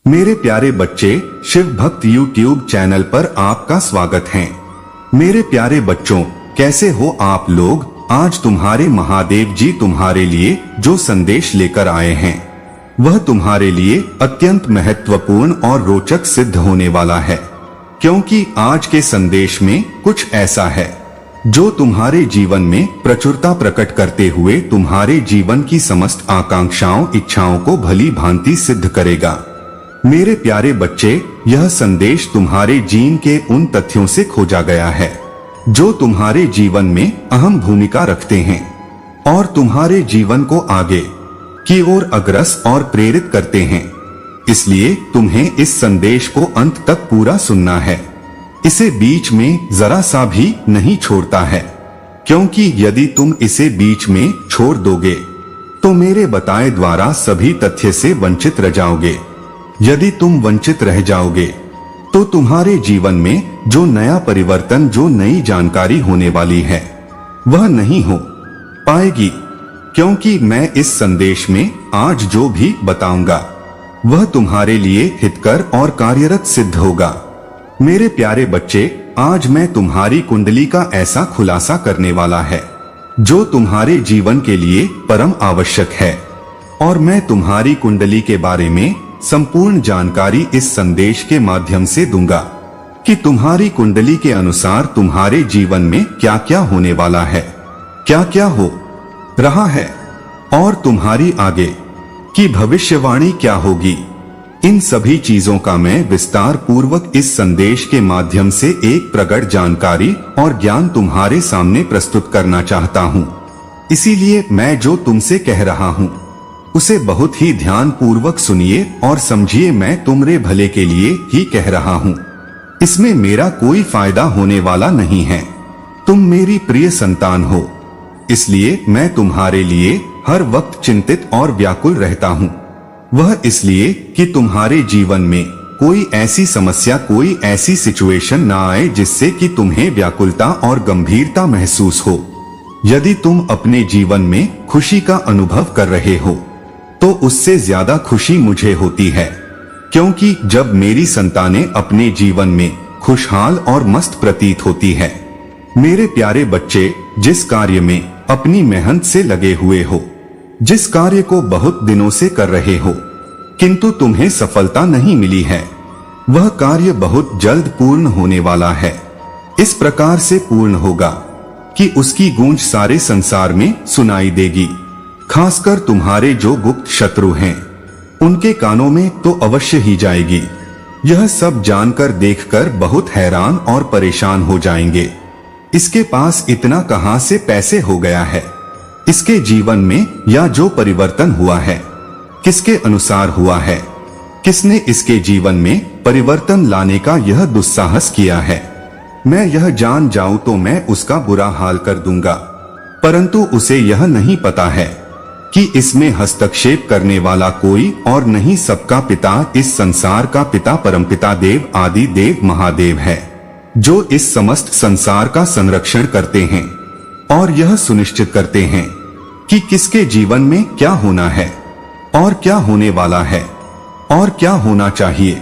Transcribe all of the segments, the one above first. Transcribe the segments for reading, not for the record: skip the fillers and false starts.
मेरे प्यारे बच्चे, शिव भक्त यूट्यूब चैनल पर आपका स्वागत है। मेरे प्यारे बच्चों, कैसे हो आप लोग। आज तुम्हारे महादेव जी तुम्हारे लिए जो संदेश लेकर आए हैं वह तुम्हारे लिए अत्यंत महत्वपूर्ण और रोचक सिद्ध होने वाला है, क्योंकि आज के संदेश में कुछ ऐसा है जो तुम्हारे जीवन में प्रचुरता प्रकट करते हुए तुम्हारे जीवन की समस्त आकांक्षाओं इच्छाओं को भली भांति सिद्ध करेगा। मेरे प्यारे बच्चे, यह संदेश तुम्हारे जीन के उन तथ्यों से खोजा गया है जो तुम्हारे जीवन में अहम भूमिका रखते हैं और तुम्हारे जीवन को आगे की ओर अग्रसर और प्रेरित करते हैं। इसलिए तुम्हें इस संदेश को अंत तक पूरा सुनना है, इसे बीच में जरा सा भी नहीं छोड़ता है, क्योंकि यदि तुम इसे बीच में छोड़ दोगे तो मेरे बताए द्वारा सभी तथ्य से वंचित रह जाओगे। यदि तुम वंचित रह जाओगे तो तुम्हारे जीवन में जो नया परिवर्तन, जो नई जानकारी होने वाली है वह नहीं हो पाएगी, क्योंकि मैं इस संदेश में आज जो भी बताऊंगा वह तुम्हारे लिए हितकर और कार्यरत सिद्ध होगा। मेरे प्यारे बच्चे, आज मैं तुम्हारी कुंडली का ऐसा खुलासा करने वाला है जो तुम्हारे जीवन के लिए परम आवश्यक है, और मैं तुम्हारी कुंडली के बारे में संपूर्ण जानकारी इस संदेश के माध्यम से दूंगा कि तुम्हारी कुंडली के अनुसार तुम्हारे जीवन में क्या क्या होने वाला है, क्या क्या हो रहा है और तुम्हारी आगे की भविष्यवाणी क्या होगी। इन सभी चीजों का मैं विस्तार पूर्वक इस संदेश के माध्यम से एक प्रगट जानकारी और ज्ञान तुम्हारे सामने प्रस्तुत करना चाहता हूँ। इसीलिए मैं जो तुमसे कह रहा हूँ उसे बहुत ही ध्यान पूर्वक सुनिए और समझिए, मैं तुम्हारे भले के लिए ही कह रहा हूँ। इसमें मेरा कोई फायदा होने वाला नहीं है। तुम मेरी प्रिय संतान हो, इसलिए मैं तुम्हारे लिए हर वक्त चिंतित और व्याकुल रहता हूँ। वह इसलिए कि तुम्हारे जीवन में कोई ऐसी समस्या, कोई ऐसी सिचुएशन ना आए जिससे कि तुम्हें व्याकुलता और गंभीरता महसूस हो। यदि तुम अपने जीवन में खुशी का अनुभव कर रहे हो तो उससे ज्यादा खुशी मुझे होती है, क्योंकि जब मेरी संतानें अपने जीवन में खुशहाल और मस्त प्रतीत होती है। मेरे प्यारे बच्चे, जिस कार्य में अपनी मेहनत से लगे हुए हो, जिस कार्य को बहुत दिनों से कर रहे हो किंतु तुम्हें सफलता नहीं मिली है, वह कार्य बहुत जल्द पूर्ण होने वाला है। इस प्रकार से पूर्ण होगा कि उसकी गूंज सारे संसार में सुनाई देगी। खासकर तुम्हारे जो गुप्त शत्रु हैं उनके कानों में तो अवश्य ही जाएगी। यह सब जानकर देखकर बहुत हैरान और परेशान हो जाएंगे। इसके पास इतना कहां से पैसे हो गया है, इसके जीवन में या जो परिवर्तन हुआ है किसके अनुसार हुआ है, किसने इसके जीवन में परिवर्तन लाने का यह दुस्साहस किया है। मैं यह जान जाऊं तो मैं उसका बुरा हाल कर दूंगा, परंतु उसे यह नहीं पता है कि इसमें हस्तक्षेप करने वाला कोई और नहीं, सबका पिता, इस संसार का पिता, परमपिता देव, आदि देव महादेव है, जो इस समस्त संसार का संरक्षण करते हैं और यह सुनिश्चित करते हैं कि किसके जीवन में क्या होना है और क्या होने वाला है और क्या होना चाहिए।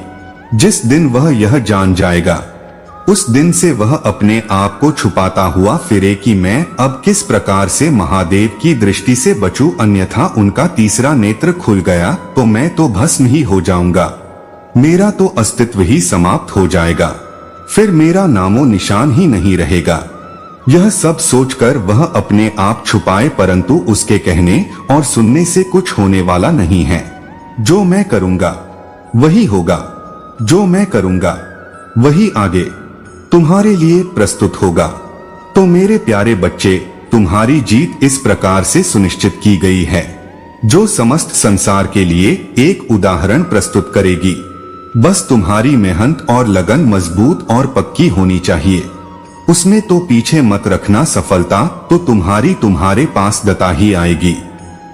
जिस दिन वह यह जान जाएगा उस दिन से वह अपने आप को छुपाता हुआ फिरे कि मैं अब किस प्रकार से महादेव की दृष्टि से बचूं, अन्यथा उनका तीसरा नेत्र खुल गया तो मैं तो भस्म ही हो जाऊंगा, मेरा तो अस्तित्व ही समाप्त हो जाएगा, फिर मेरा नामो निशान ही नहीं रहेगा। यह सब सोचकर वह अपने आप छुपाए, परंतु उसके कहने और सुनने से कुछ होने वाला नहीं है। जो मैं करूंगा वही होगा, जो मैं करूंगा वही आगे तुम्हारे लिए प्रस्तुत होगा। तो मेरे प्यारे बच्चे, तुम्हारी जीत इस प्रकार से सुनिश्चित की गई है जो समस्त संसार के लिए एक उदाहरण प्रस्तुत करेगी। बस तुम्हारी मेहनत और लगन मजबूत और पक्की होनी चाहिए, उसमें तो पीछे मत रखना। सफलता तो तुम्हारे पास दता ही आएगी।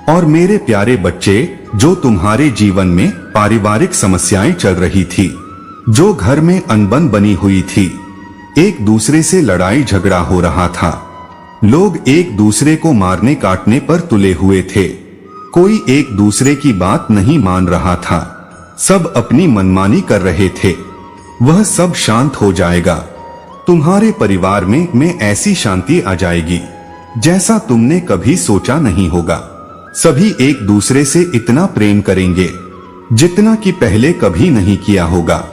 और मेरे प्यारे बच्चे, जो तुम्हारे जीवन में पारिवारिक समस्याएं चल रही थी, जो घर में अनबन बनी हुई थी, एक दूसरे से लड़ाई झगड़ा हो रहा था, लोग एक दूसरे को मारने काटने पर तुले हुए थे, कोई एक दूसरे की बात नहीं मान रहा था, सब अपनी मनमानी कर रहे थे, वह सब शांत हो जाएगा। तुम्हारे परिवार में ऐसी शांति आ जाएगी जैसा तुमने कभी सोचा नहीं होगा। सभी एक दूसरे से इतना प्रेम करेंगे जितना कि पहले कभी नहीं किया होगा।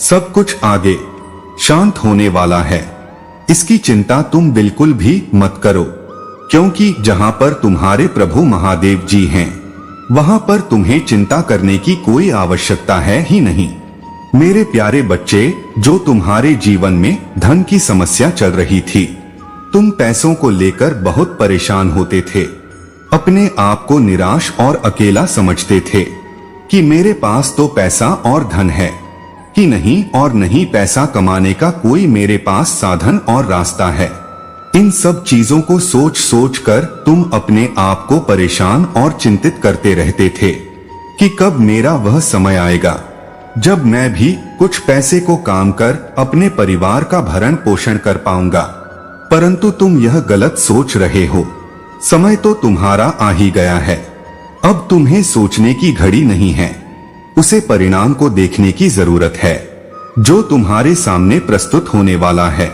सब कुछ आगे शांत होने वाला है, इसकी चिंता तुम बिल्कुल भी मत करो, क्योंकि जहां पर तुम्हारे प्रभु महादेव जी हैं, वहां पर तुम्हें चिंता करने की कोई आवश्यकता है ही नहीं। मेरे प्यारे बच्चे, जो तुम्हारे जीवन में धन की समस्या चल रही थी, तुम पैसों को लेकर बहुत परेशान होते थे, अपने आप को निराश और अकेला समझते थे कि मेरे पास तो पैसा और धन है कि नहीं, और नहीं पैसा कमाने का कोई मेरे पास साधन और रास्ता है। इन सब चीजों को सोच सोच कर तुम अपने आप को परेशान और चिंतित करते रहते थे कि कब मेरा वह समय आएगा जब मैं भी कुछ पैसे को काम कर अपने परिवार का भरण पोषण कर पाऊंगा। परंतु तुम यह गलत सोच रहे हो। समय तो तुम्हारा आ ही गया है, अब तुम्हें सोचने की घड़ी नहीं है, उसे परिणाम को देखने की जरूरत है जो तुम्हारे सामने प्रस्तुत होने वाला है।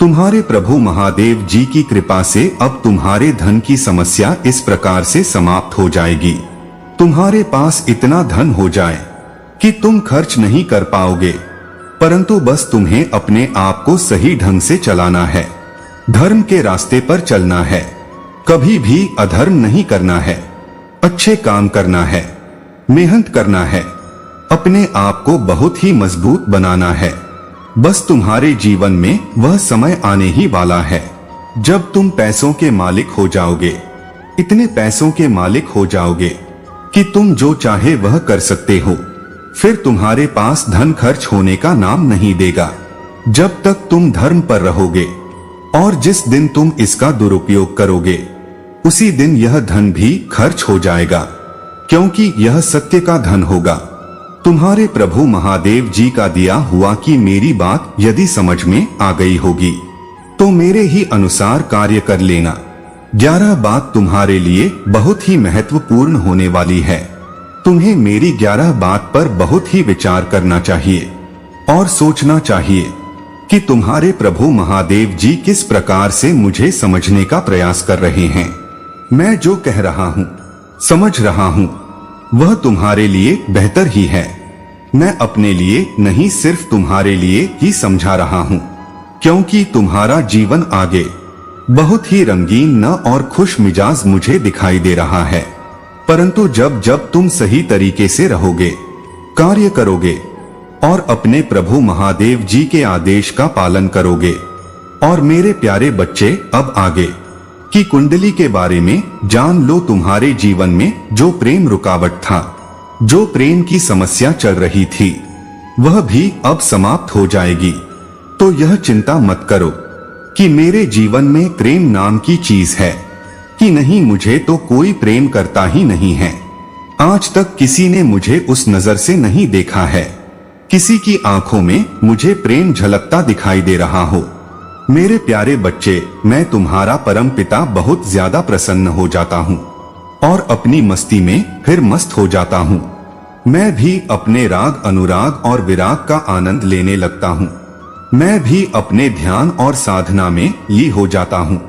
तुम्हारे प्रभु महादेव जी की कृपा से अब तुम्हारे धन की समस्या इस प्रकार से समाप्त हो जाएगी। तुम्हारे पास इतना धन हो जाए कि तुम खर्च नहीं कर पाओगे, परंतु बस तुम्हें अपने आप को सही ढंग से चलाना है, धर्म के रास्ते पर चलना है, कभी भी अधर्म नहीं करना है, अच्छे काम करना है, मेहनत करना है, अपने आप को बहुत ही मजबूत बनाना है। बस तुम्हारे जीवन में वह समय आने ही वाला है जब तुम पैसों के मालिक हो जाओगे, इतने पैसों के मालिक हो जाओगे कि तुम जो चाहे वह कर सकते हो। फिर तुम्हारे पास धन खर्च होने का नाम नहीं देगा जब तक तुम धर्म पर रहोगे, और जिस दिन तुम इसका दुरुपयोग करोगे उसी दिन यह धन भी खर्च हो जाएगा, क्योंकि यह सत्य का धन होगा। तुम्हारे प्रभु महादेव जी का दिया हुआ कि मेरी बात यदि समझ में आ गई होगी तो मेरे ही अनुसार कार्य कर लेना। 11 बात तुम्हारे लिए बहुत ही महत्वपूर्ण होने वाली है। तुम्हें मेरी 11 बात पर बहुत ही विचार करना चाहिए और सोचना चाहिए कि तुम्हारे प्रभु महादेव जी किस प्रकार से मुझे समझने का प्रयास कर रहे हैं। मैं जो कह रहा हूँ, समझ रहा हूँ, वह तुम्हारे लिए बेहतर ही है। मैं अपने लिए नहीं, सिर्फ तुम्हारे लिए ही समझा रहा हूँ, क्योंकि तुम्हारा जीवन आगे बहुत ही रंगीन न और खुश मिजाज मुझे दिखाई दे रहा है। परंतु जब जब तुम सही तरीके से रहोगे, कार्य करोगे और अपने प्रभु महादेव जी के आदेश का पालन करोगे। और मेरे प्यारे बच्चे, अब आगे की कुंडली के बारे में जान लो। तुम्हारे जीवन में जो प्रेम रुकावट था, जो प्रेम की समस्या चल रही थी, वह भी अब समाप्त हो जाएगी। तो यह चिंता मत करो कि मेरे जीवन में प्रेम नाम की चीज है कि नहीं, मुझे तो कोई प्रेम करता ही नहीं है। आज तक किसी ने मुझे उस नजर से नहीं देखा है, किसी की आंखों में मुझे प्रेम झलकता दिखाई दे रहा हो। मेरे प्यारे बच्चे, मैं तुम्हारा परम पिता बहुत ज्यादा प्रसन्न हो जाता हूँ और अपनी मस्ती में फिर मस्त हो जाता हूँ। मैं भी अपने राग, अनुराग और विराग का आनंद लेने लगता हूँ। मैं भी अपने ध्यान और साधना में ली हो जाता हूँ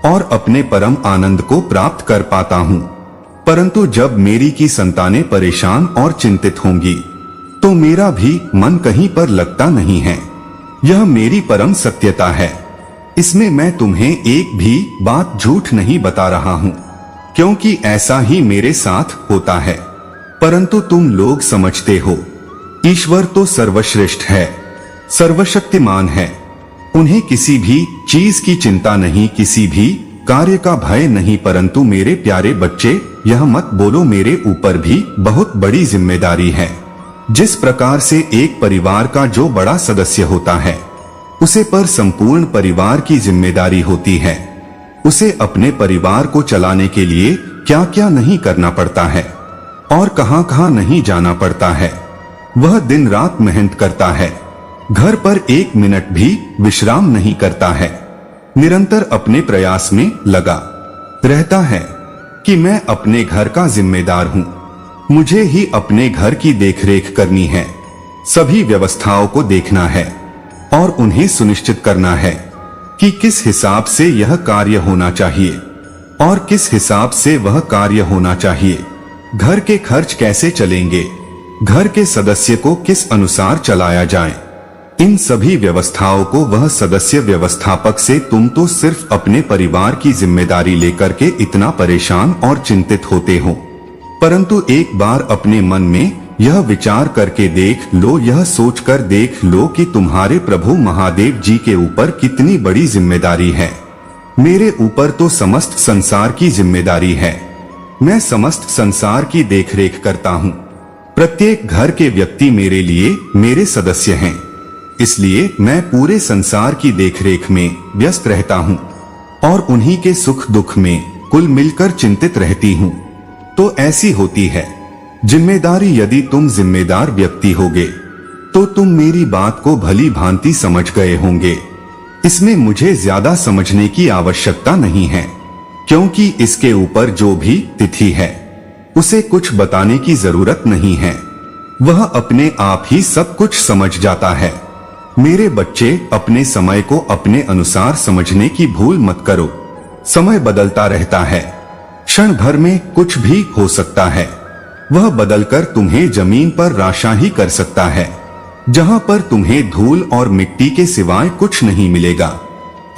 और अपने परम आनंद को प्राप्त कर पाता हूँ। परंतु जब मेरी की संतानें परेशान और चिंतित होंगी तो मेरा भी मन कहीं पर लगता नहीं है। यह मेरी परम सत्यता है। इसमें मैं तुम्हें एक भी बात झूठ नहीं बता रहा हूँ, क्योंकि ऐसा ही मेरे साथ होता है। परंतु तुम लोग समझते हो, ईश्वर तो सर्वश्रेष्ठ है, सर्वशक्तिमान है। उन्हें किसी भी चीज की चिंता नहीं, किसी भी कार्य का भय नहीं। परंतु मेरे प्यारे बच्चे, यह मत बोलो मेरे ऊपर भी बहुत बड़ी जिम्मेदारी है। जिस प्रकार से एक परिवार का जो बड़ा सदस्य होता है, उसे पर संपूर्ण परिवार की जिम्मेदारी होती है। उसे अपने परिवार को चलाने के लिए क्या क्या नहीं करना पड़ता है और कहां कहां नहीं जाना पड़ता है। वह दिन रात मेहनत करता है, घर पर एक मिनट भी विश्राम नहीं करता है, निरंतर अपने प्रयास में लगा रहता है कि मैं अपने घर का जिम्मेदार हूँ, मुझे ही अपने घर की देखरेख करनी है, सभी व्यवस्थाओं को देखना है और उन्हें सुनिश्चित करना है कि किस हिसाब से यह कार्य होना चाहिए और किस हिसाब से वह कार्य होना चाहिए। घर के खर्च कैसे चलेंगे, घर के सदस्य को किस अनुसार चलाया जाए, इन सभी व्यवस्थाओं को वह सदस्य व्यवस्थापक से तुम तो सिर्फ अपने परिवार की जिम्मेदारी लेकर के इतना परेशान और चिंतित होते हो, परंतु एक बार अपने मन में यह विचार करके देख लो, यह सोचकर देख लो कि तुम्हारे प्रभु महादेव जी के ऊपर कितनी बड़ी जिम्मेदारी है। मेरे ऊपर तो समस्त संसार की जिम्मेदारी है। मैं समस्त संसार की देखरेख करता हूँ। प्रत्येक घर के व्यक्ति मेरे लिए मेरे सदस्य हैं, इसलिए मैं पूरे संसार की देखरेख में व्यस्त रहता हूँ और उन्हीं के सुख दुख में कुल मिलकर चिंतित रहती हूँ। तो ऐसी होती है जिम्मेदारी। यदि तुम जिम्मेदार व्यक्ति होगे तो तुम मेरी बात को भली भांति समझ गए होंगे। इसमें मुझे ज्यादा समझने की आवश्यकता नहीं है, क्योंकि इसके ऊपर जो भी तिथि है उसे कुछ बताने की जरूरत नहीं है, वह अपने आप ही सब कुछ समझ जाता है। मेरे बच्चे, अपने समय को अपने अनुसार समझने की भूल मत करो। समय बदलता रहता है, क्षण भर में कुछ भी हो सकता है। वह बदलकर तुम्हें जमीन पर राशाही कर सकता है, जहां पर तुम्हें धूल और मिट्टी के सिवाय कुछ नहीं मिलेगा,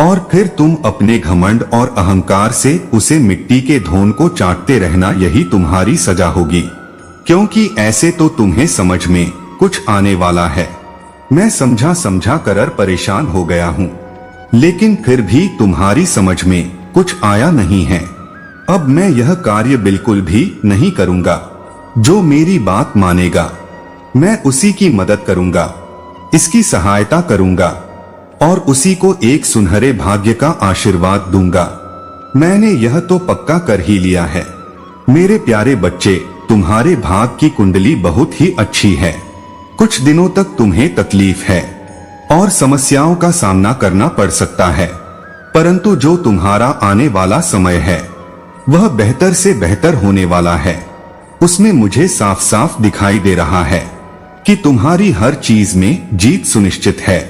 और फिर तुम अपने घमंड और अहंकार से उसे मिट्टी के धोन को चाटते रहना, यही तुम्हारी सजा होगी। क्योंकि ऐसे तो तुम्हें समझ में कुछ आने वाला है। मैं समझा समझा कर परेशान हो गया हूँ, लेकिन फिर भी तुम्हारी समझ में कुछ आया नहीं है। अब मैं यह कार्य बिल्कुल भी नहीं करूँगा। जो मेरी बात मानेगा मैं उसी की मदद करूंगा, इसकी सहायता करूंगा और उसी को एक सुनहरे भाग्य का आशीर्वाद दूंगा। मैंने यह तो पक्का कर ही लिया है। मेरे प्यारे बच्चे, तुम्हारे भाग की कुंडली बहुत ही अच्छी है। कुछ दिनों तक तुम्हें तकलीफ है और समस्याओं का सामना करना पड़ सकता है, परंतु जो तुम्हारा आने वाला समय है वह बेहतर से बेहतर होने वाला है। उसमें मुझे साफ साफ दिखाई दे रहा है कि तुम्हारी हर चीज में जीत सुनिश्चित है।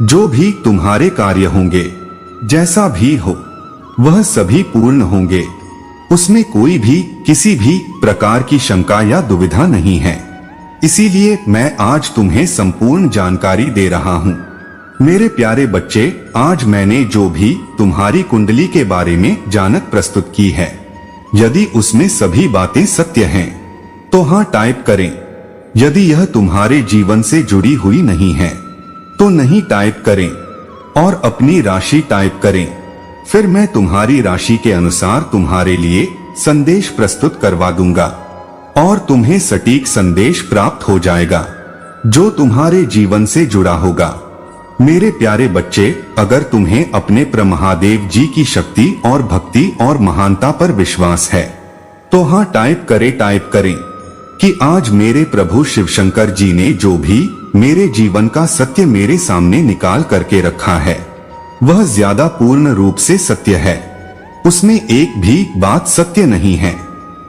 जो भी तुम्हारे कार्य होंगे, जैसा भी हो, वह सभी पूर्ण होंगे। उसमें कोई भी किसी भी प्रकार की शंका या दुविधा नहीं है। इसीलिए मैं आज तुम्हें संपूर्ण जानकारी दे रहा हूँ। मेरे प्यारे बच्चे, आज मैंने जो भी तुम्हारी कुंडली के बारे में जानक प्रस्तुत की है, यदि उसमें सभी बातें सत्य हैं तो हाँ टाइप करें। यदि यह तुम्हारे जीवन से जुड़ी हुई नहीं है तो नहीं टाइप करें और अपनी राशि टाइप करें। फिर मैं तुम्हारी राशि के अनुसार तुम्हारे लिए संदेश प्रस्तुत करवा दूंगा और तुम्हें सटीक संदेश प्राप्त हो जाएगा जो तुम्हारे जीवन से जुड़ा होगा। मेरे प्यारे बच्चे, अगर तुम्हें अपने प्रमहादेव जी की शक्ति और भक्ति और महानता पर विश्वास है तो हाँ टाइप करें कि आज मेरे प्रभु शिव शंकर जी ने जो भी मेरे जीवन का सत्य मेरे सामने निकाल करके रखा है वह ज्यादा पूर्ण रूप से सत्य है। उसमें एक भी बात सत्य नहीं है,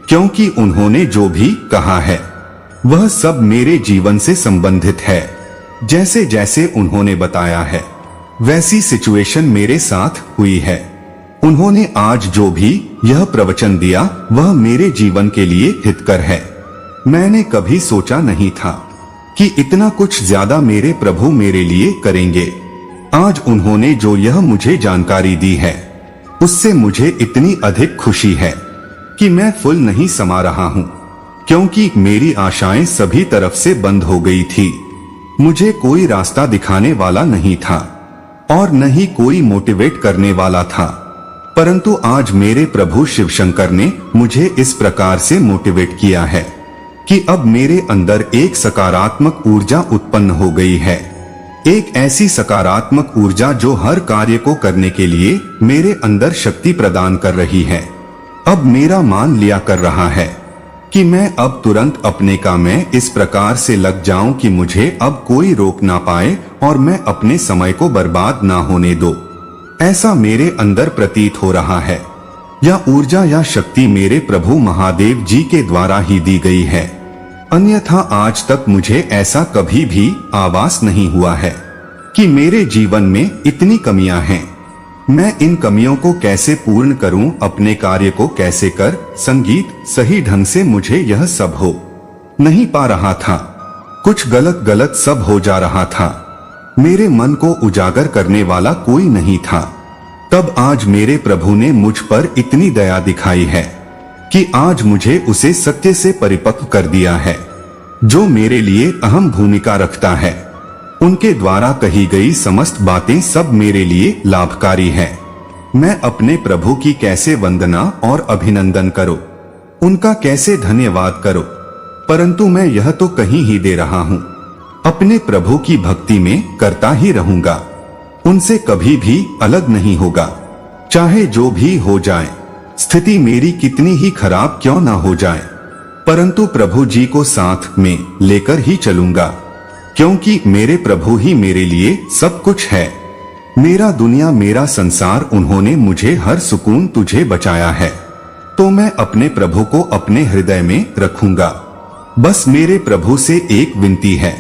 क्योंकि उन्होंने जो भी कहा है वह सब मेरे जीवन से संबंधित है। जैसे जैसे उन्होंने बताया है वैसी सिचुएशन मेरे साथ हुई है। उन्होंने आज जो भी यह प्रवचन दिया वह मेरे जीवन के लिए हितकर है। मैंने कभी सोचा नहीं था कि इतना कुछ ज्यादा मेरे प्रभु मेरे लिए करेंगे। आज उन्होंने जो यह मुझे जानकारी दी है उससे मुझे इतनी अधिक खुशी है कि मैं फुल नहीं समा रहा हूँ, क्योंकि मेरी आशाएं सभी तरफ से बंद हो गई थी। मुझे कोई रास्ता दिखाने वाला नहीं था और न ही कोई मोटिवेट करने वाला था, परंतु आज मेरे प्रभु शिव शंकर ने मुझे इस प्रकार से मोटिवेट किया है कि अब मेरे अंदर एक सकारात्मक ऊर्जा उत्पन्न हो गई है। एक ऐसी सकारात्मक ऊर्जा जो हर कार्य को करने के लिए मेरे अंदर शक्ति प्रदान कर रही है। अब मेरा मान लिया कर रहा है कि मैं अब तुरंत अपने काम में इस प्रकार से लग जाऊं कि मुझे अब कोई रोक ना पाए और मैं अपने समय को बर्बाद ना होने दो। ऐसा मेरे अंदर प्रतीत हो रहा है। यह ऊर्जा या शक्ति मेरे प्रभु महादेव जी के द्वारा ही दी गई है, अन्यथा आज तक मुझे ऐसा कभी भी आभास नहीं हुआ है कि मेरे जीवन में इतनी कमियां हैं। मैं इन कमियों को कैसे पूर्ण करूं, अपने कार्य को कैसे कर संगीत सही ढंग से मुझे यह सब हो नहीं पा रहा था। कुछ गलत गलत सब हो जा रहा था। मेरे मन को उजागर करने वाला कोई नहीं था। तब आज मेरे प्रभु ने मुझ पर इतनी दया दिखाई है कि आज मुझे उसे सत्य से परिपक्व कर दिया है, जो मेरे लिए अहम भूमिका रखता है। उनके द्वारा कही गई समस्त बातें सब मेरे लिए लाभकारी है। मैं अपने प्रभु की कैसे वंदना और अभिनंदन करूं, उनका कैसे धन्यवाद करूं, परंतु मैं यह तो कहीं ही दे रहा हूं। अपने प्रभु की भक्ति में करता ही रहूंगा, उनसे कभी भी अलग नहीं होगा। चाहे जो भी हो जाए, स्थिति मेरी कितनी ही खराब क्यों ना हो जाए, परंतु प्रभु जी को साथ में लेकर ही चलूंगा, क्योंकि मेरे प्रभु ही मेरे लिए सब कुछ है। मेरा दुनिया मेरा संसार, उन्होंने मुझे हर सुकून तुझे बचाया है, तो मैं अपने प्रभु को अपने हृदय में रखूंगा। बस मेरे प्रभु से एक विनती है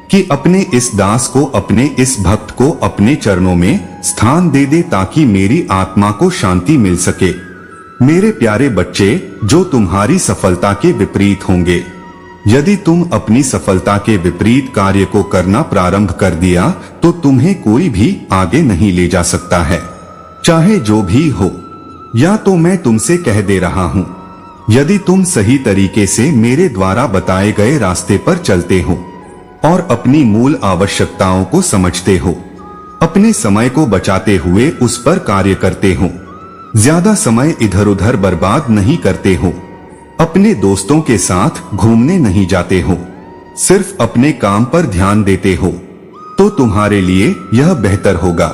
कि अपने इस दास को, अपने इस भक्त को अपने चरणों में स्थान दे दे, ताकि मेरी आत्मा को शांति मिल सके। मेरे प्यारे बच्चे, जो तुम्हारी सफलता के विपरीत होंगे, यदि तुम अपनी सफलता के विपरीत कार्य को करना प्रारंभ कर दिया तो तुम्हें कोई भी आगे नहीं ले जा सकता है, चाहे जो भी हो। या तो मैं तुमसे कह दे रहा हूं, यदि तुम सही तरीके से मेरे द्वारा बताए गए रास्ते पर चलते हो और अपनी मूल आवश्यकताओं को समझते हो, अपने समय को बचाते हुए उस पर कार्य करते हो, ज्यादा समय इधर उधर बर्बाद नहीं करते हो, अपने दोस्तों के साथ घूमने नहीं जाते हो, सिर्फ अपने काम पर ध्यान देते हो, तो तुम्हारे लिए यह बेहतर होगा।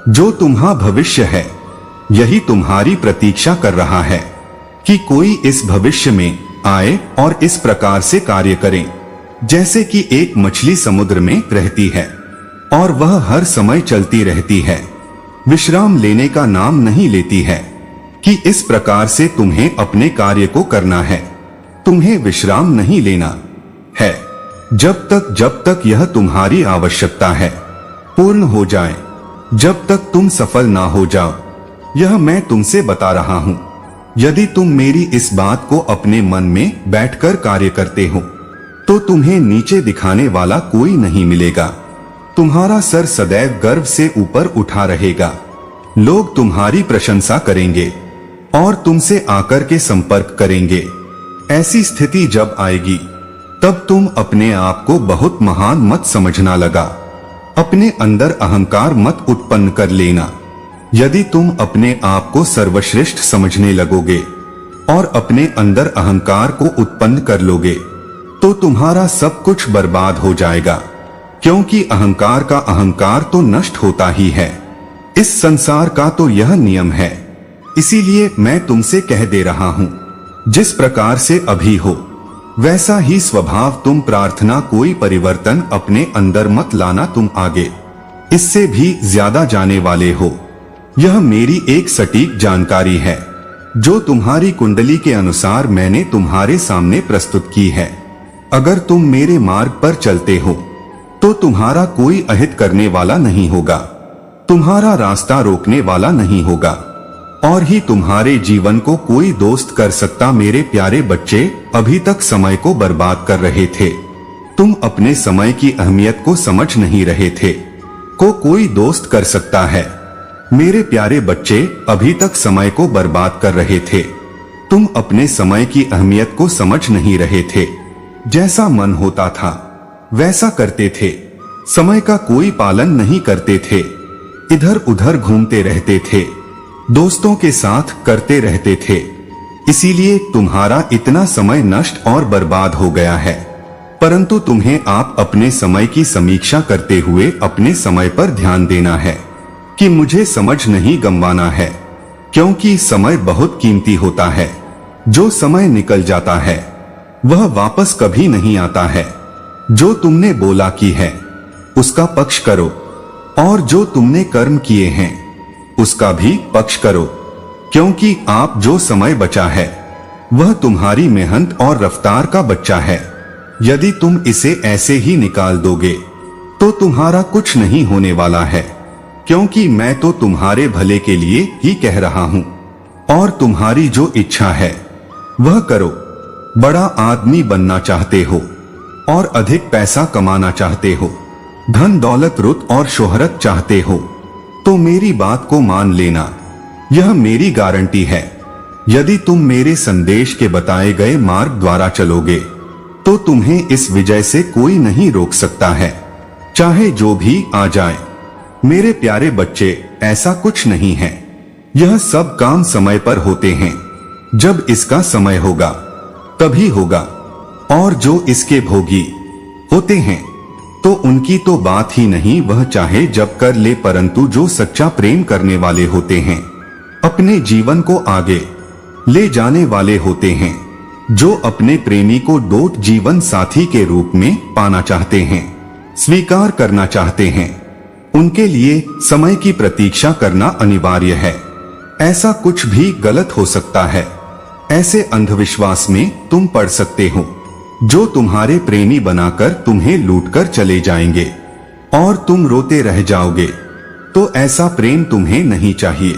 जो तुम्हारा भविष्य है, यही तुम्हारी प्रतीक्षा कर रहा है कि कोई इस भविष्य में आए और इस प्रकार से कार्य करे, जैसे कि एक मछली समुद्र में रहती है और वह हर समय चलती रहती है, विश्राम लेने का नाम नहीं लेती है, कि इस प्रकार से तुम्हें अपने कार्य को करना है। तुम्हें विश्राम नहीं लेना है जब तक यह तुम्हारी आवश्यकता है पूर्ण हो जाए, जब तक तुम सफल ना हो जाओ। यह मैं तुमसे बता रहा हूं। यदि तुम मेरी इस बात को अपने मन में बैठकर कार्य करते हो, तो तुम्हें नीचे दिखाने वाला कोई नहीं मिलेगा। तुम्हारा सर सदैव गर्व से ऊपर उठा रहेगा। लोग तुम्हारी प्रशंसा करेंगे और तुमसे आकर के संपर्क करेंगे। ऐसी स्थिति जब आएगी, तब तुम अपने आप को बहुत महान मत समझना लगा। अपने अंदर अहंकार मत उत्पन्न कर लेना। यदि तुम अपने आप को सर्वश्रेष्ठ समझने लगोगे और अपने अंदर अहंकार को उत्पन्न कर लोगे, तो तुम्हारा सब कुछ बर्बाद हो जाएगा, क्योंकि अहंकार का अहंकार तो नष्ट होता ही है। इस संसार का तो यह नियम है। इसीलिए मैं तुमसे कह दे रहा हूं, जिस प्रकार से अभी हो वैसा ही स्वभाव तुम प्रार्थना, कोई परिवर्तन अपने अंदर मत लाना। तुम आगे इससे भी ज्यादा जाने वाले हो। यह मेरी एक सटीक जानकारी है, जो तुम्हारी कुंडली के अनुसार मैंने तुम्हारे सामने प्रस्तुत की है। अगर तुम मेरे मार्ग पर चलते हो, तो तुम्हारा कोई अहित करने वाला नहीं होगा, तुम्हारा रास्ता रोकने वाला नहीं होगा, और ही तुम्हारे जीवन को कोई दोस्त कर सकता। मेरे प्यारे बच्चे, अभी तक समय को बर्बाद कर रहे थे। तुम अपने समय की अहमियत को समझ नहीं रहे थे। कोई दोस्त कर सकता है। मेरे प्यारे बच्चे, अभी तक समय को बर्बाद कर रहे थे। तुम अपने समय की अहमियत को समझ नहीं रहे थे। जैसा मन होता था वैसा करते थे, समय का कोई पालन नहीं करते थे, इधर उधर घूमते रहते थे, दोस्तों के साथ करते रहते थे। इसीलिए तुम्हारा इतना समय नष्ट और बर्बाद हो गया है। परंतु तुम्हें आप अपने समय की समीक्षा करते हुए अपने समय पर ध्यान देना है कि मुझे समझ नहीं गंवाना है, क्योंकि समय बहुत कीमती होता है। जो समय निकल जाता है वह वापस कभी नहीं आता है। जो तुमने बोला की है उसका पक्ष करो, और जो तुमने कर्म किए हैं उसका भी पक्ष करो। क्योंकि आप जो समय बचा है वह तुम्हारी मेहनत और रफ्तार का बच्चा है। यदि तुम इसे ऐसे ही निकाल दोगे तो तुम्हारा कुछ नहीं होने वाला है, क्योंकि मैं तो तुम्हारे भले के लिए ही कह रहा हूँ। और तुम्हारी जो इच्छा है वह करो। बड़ा आदमी बनना चाहते हो और अधिक पैसा कमाना चाहते हो, धन दौलत रुत और शोहरत चाहते हो, तो मेरी बात को मान लेना, यह मेरी गारंटी है। यदि तुम मेरे संदेश के बताए गए मार्ग द्वारा चलोगे तो तुम्हें इस विजय से कोई नहीं रोक सकता है, चाहे जो भी आ जाए। मेरे प्यारे बच्चे, ऐसा कुछ नहीं है। यह सब काम समय पर होते हैं। जब इसका समय होगा तभी होगा। और जो इसके भोगी होते हैं तो उनकी तो बात ही नहीं, वह चाहे जब कर ले। परंतु जो सच्चा प्रेम करने वाले होते हैं, अपने जीवन को आगे ले जाने वाले होते हैं, जो अपने प्रेमी को डोट जीवन साथी के रूप में पाना चाहते हैं, स्वीकार करना चाहते हैं, उनके लिए समय की प्रतीक्षा करना अनिवार्य है। ऐसा कुछ भी गलत हो सकता है। ऐसे अंधविश्वास में तुम पड़ सकते हो जो तुम्हारे प्रेमी बनाकर तुम्हें लूटकर चले जाएंगे और तुम रोते रह जाओगे। तो ऐसा प्रेम तुम्हें नहीं चाहिए।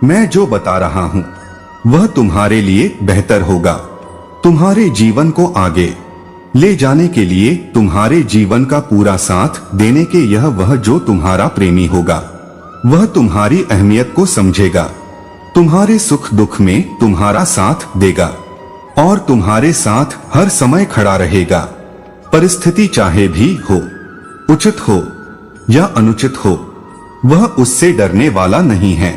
मैं जो बता रहा हूँ वह तुम्हारे लिए बेहतर होगा। तुम्हारे जीवन को आगे ले जाने के लिए, तुम्हारे जीवन का पूरा साथ देने के यह वह जो तुम्हारा प्रेमी होगा, वह तुम्हारी अहमियत को समझेगा, तुम्हारे सुख दुख में तुम्हारा साथ देगा और तुम्हारे साथ हर समय खड़ा रहेगा। परिस्थिति चाहे भी हो, उचित हो या अनुचित हो, वह उससे डरने वाला नहीं है।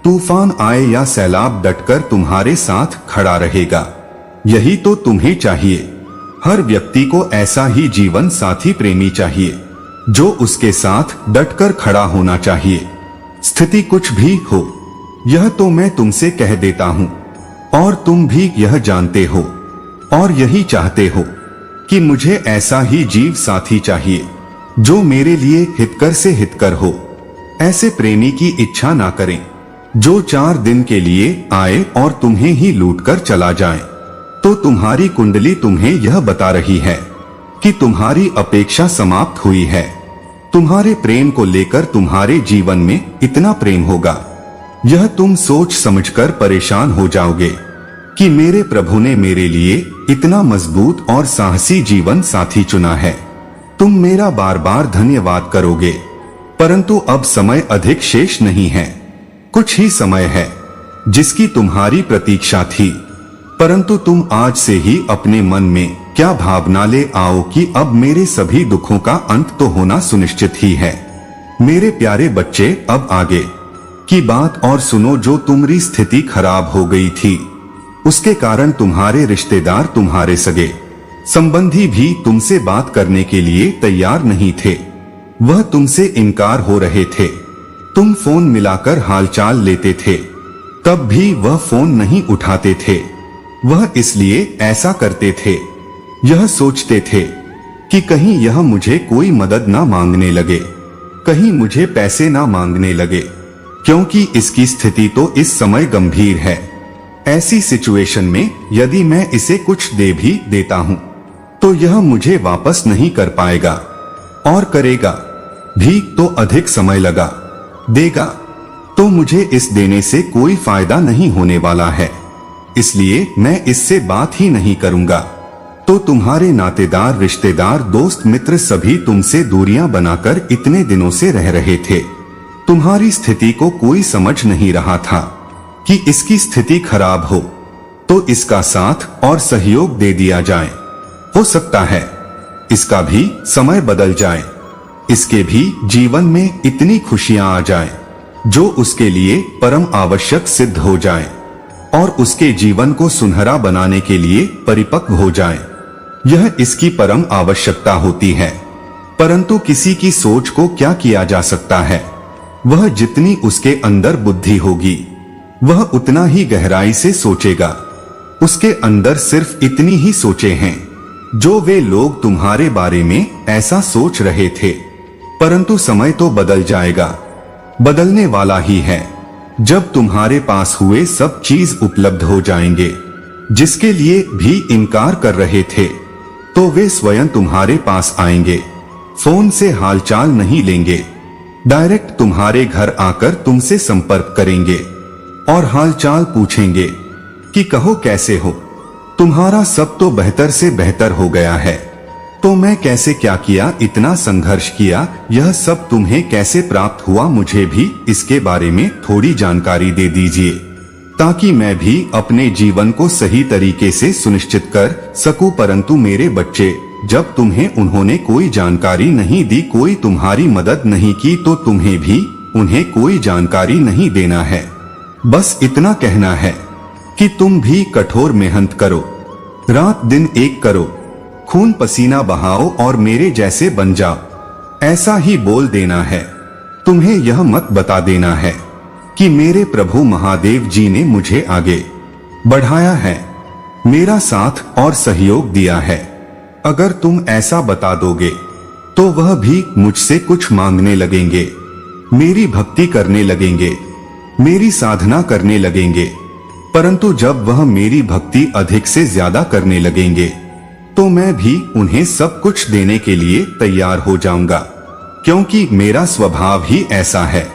तूफान आए या सैलाब, डटकर तुम्हारे साथ खड़ा रहेगा। यही तो तुम्हें चाहिए। हर व्यक्ति को ऐसा ही जीवन साथी प्रेमी चाहिए, जो उसके साथ डटकर खड़ा होना चाहिए, स्थिति कुछ भी हो। यह तो मैं तुमसे कह देता हूँ और तुम भी यह जानते हो और यही चाहते हो कि मुझे ऐसा ही जीव साथी चाहिए, जो मेरे लिए हितकर से हितकर हो। ऐसे प्रेमी की इच्छा ना करें जो 4 दिन के लिए आए और तुम्हें ही लूटकर चला जाए। तो तुम्हारी कुंडली तुम्हें यह बता रही है कि तुम्हारी अपेक्षा समाप्त हुई है। तुम्हारे प्रेम को लेकर तुम्हारे जीवन में इतना प्रेम होगा, यह तुम सोच समझकर परेशान हो जाओगे कि मेरे प्रभु ने मेरे लिए इतना मजबूत और साहसी जीवन साथी चुना है। तुम मेरा बार बार धन्यवाद करोगे। परंतु अब समय अधिक शेष नहीं है। कुछ ही समय है जिसकी तुम्हारी प्रतीक्षा थी, परंतु तुम आज से ही अपने मन में क्या भावना ले आओ कि अब मेरे सभी दुखों का अंत तो होना सुनिश्चित ही है। मेरे प्यारे बच्चे, अब आगे की बात और सुनो। जो तुम्हारी स्थिति खराब हो गई थी, उसके कारण तुम्हारे रिश्तेदार, तुम्हारे सगे संबंधी भी तुमसे बात करने के लिए तैयार नहीं थे। वह तुमसे इनकार हो रहे थे। तुम फोन मिलाकर हालचाल लेते थे, तब भी वह फोन नहीं उठाते थे। वह इसलिए ऐसा करते थे, यह सोचते थे कि कहीं यह मुझे कोई मदद ना मांगने लगे, कहीं मुझे पैसे ना मांगने लगे, क्योंकि इसकी स्थिति तो इस समय गंभीर है। ऐसी सिचुएशन में यदि मैं इसे कुछ दे भी देता हूँ तो यह मुझे वापस नहीं कर पाएगा, और करेगा भी तो अधिक समय लगा देगा, तो मुझे इस देने से कोई फायदा नहीं होने वाला है, इसलिए मैं इससे बात ही नहीं करूंगा। तो तुम्हारे नातेदार, रिश्तेदार, दोस्त, मित्र सभी तुमसे दूरियां बनाकर इतने दिनों से रह रहे थे। तुम्हारी स्थिति को कोई समझ नहीं रहा था कि इसकी स्थिति खराब हो तो इसका साथ और सहयोग दे दिया जाए। हो सकता है इसका भी समय बदल जाए, इसके भी जीवन में इतनी खुशियां आ जाए जो उसके लिए परम आवश्यक सिद्ध हो जाए और उसके जीवन को सुनहरा बनाने के लिए परिपक्व हो जाए। यह इसकी परम आवश्यकता होती है। परंतु किसी की सोच को क्या किया जा सकता है? वह जितनी उसके अंदर बुद्धि होगी वह उतना ही गहराई से सोचेगा। उसके अंदर सिर्फ इतनी ही सोचे हैं जो वे लोग तुम्हारे बारे में ऐसा सोच रहे थे। परंतु समय तो बदल जाएगा, बदलने वाला ही है। जब तुम्हारे पास हुए सब चीज उपलब्ध हो जाएंगे जिसके लिए भी इनकार कर रहे थे, तो वे स्वयं तुम्हारे पास आएंगे। फोन से हालचाल नहीं लेंगे, डायरेक्ट तुम्हारे घर आकर तुमसे संपर्क करेंगे और हालचाल पूछेंगे कि कहो कैसे हो, तुम्हारा सब तो बेहतर से बेहतर हो गया है, तो मैं कैसे क्या किया, इतना संघर्ष किया, यह सब तुम्हें कैसे प्राप्त हुआ, मुझे भी इसके बारे में थोड़ी जानकारी दे दीजिए ताकि मैं भी अपने जीवन को सही तरीके से सुनिश्चित कर सकूं। परंतु मेरे बच्चे, जब तुम्हें उन्होंने कोई जानकारी नहीं दी, कोई तुम्हारी मदद नहीं की, तो तुम्हें भी उन्हें कोई जानकारी नहीं देना है। बस इतना कहना है कि तुम भी कठोर मेहनत करो, रात दिन एक करो, खून पसीना बहाओ और मेरे जैसे बन जाओ, ऐसा ही बोल देना है। तुम्हें यह मत बता देना है कि मेरे प्रभु महादेव जी ने मुझे आगे बढ़ाया है, मेरा साथ और सहयोग दिया है। अगर तुम ऐसा बता दोगे तो वह भी मुझसे कुछ मांगने लगेंगे, मेरी भक्ति करने लगेंगे, मेरी साधना करने लगेंगे। परंतु जब वह मेरी भक्ति अधिक से ज्यादा करने लगेंगे तो मैं भी उन्हें सब कुछ देने के लिए तैयार हो जाऊंगा, क्योंकि मेरा स्वभाव ही ऐसा है।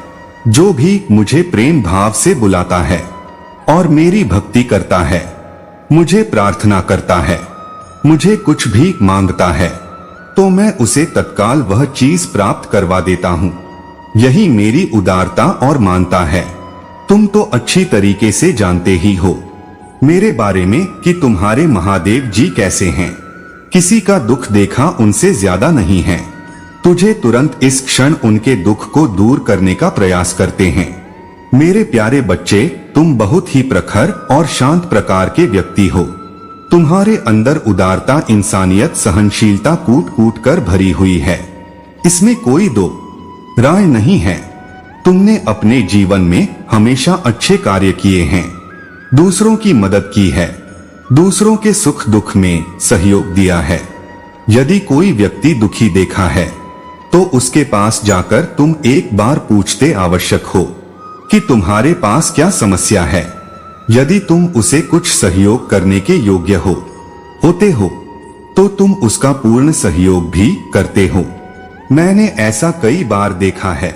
जो भी मुझे प्रेम भाव से बुलाता है और मेरी भक्ति करता है, मुझे प्रार्थना करता है, मुझे कुछ भी मांगता है, तो मैं उसे तत्काल वह चीज प्राप्त करवा देता हूँ। यही मेरी उदारता और मानता है। तुम तो अच्छी तरीके से जानते ही हो मेरे बारे में कि तुम्हारे महादेव जी कैसे हैं। किसी का दुख देखा उनसे ज्यादा नहीं है। तुझे तुरंत इस क्षण उनके दुख को दूर करने का प्रयास करते हैं। मेरे प्यारे बच्चे, तुम बहुत ही प्रखर और शांत प्रकार के व्यक्ति हो। तुम्हारे अंदर उदारता, इंसानियत, सहनशीलता कूट कूट कर भरी हुई है, इसमें कोई दो राय नहीं है। तुमने अपने जीवन में हमेशा अच्छे कार्य किए हैं, दूसरों की मदद की है, दूसरों के सुख दुख में सहयोग दिया है। यदि कोई व्यक्ति दुखी देखा है तो उसके पास जाकर तुम एक बार पूछते आवश्यक हो कि तुम्हारे पास क्या समस्या है। यदि तुम उसे कुछ सहयोग करने के योग्य होते हो तो तुम उसका पूर्ण सहयोग भी करते हो। मैंने ऐसा कई बार देखा है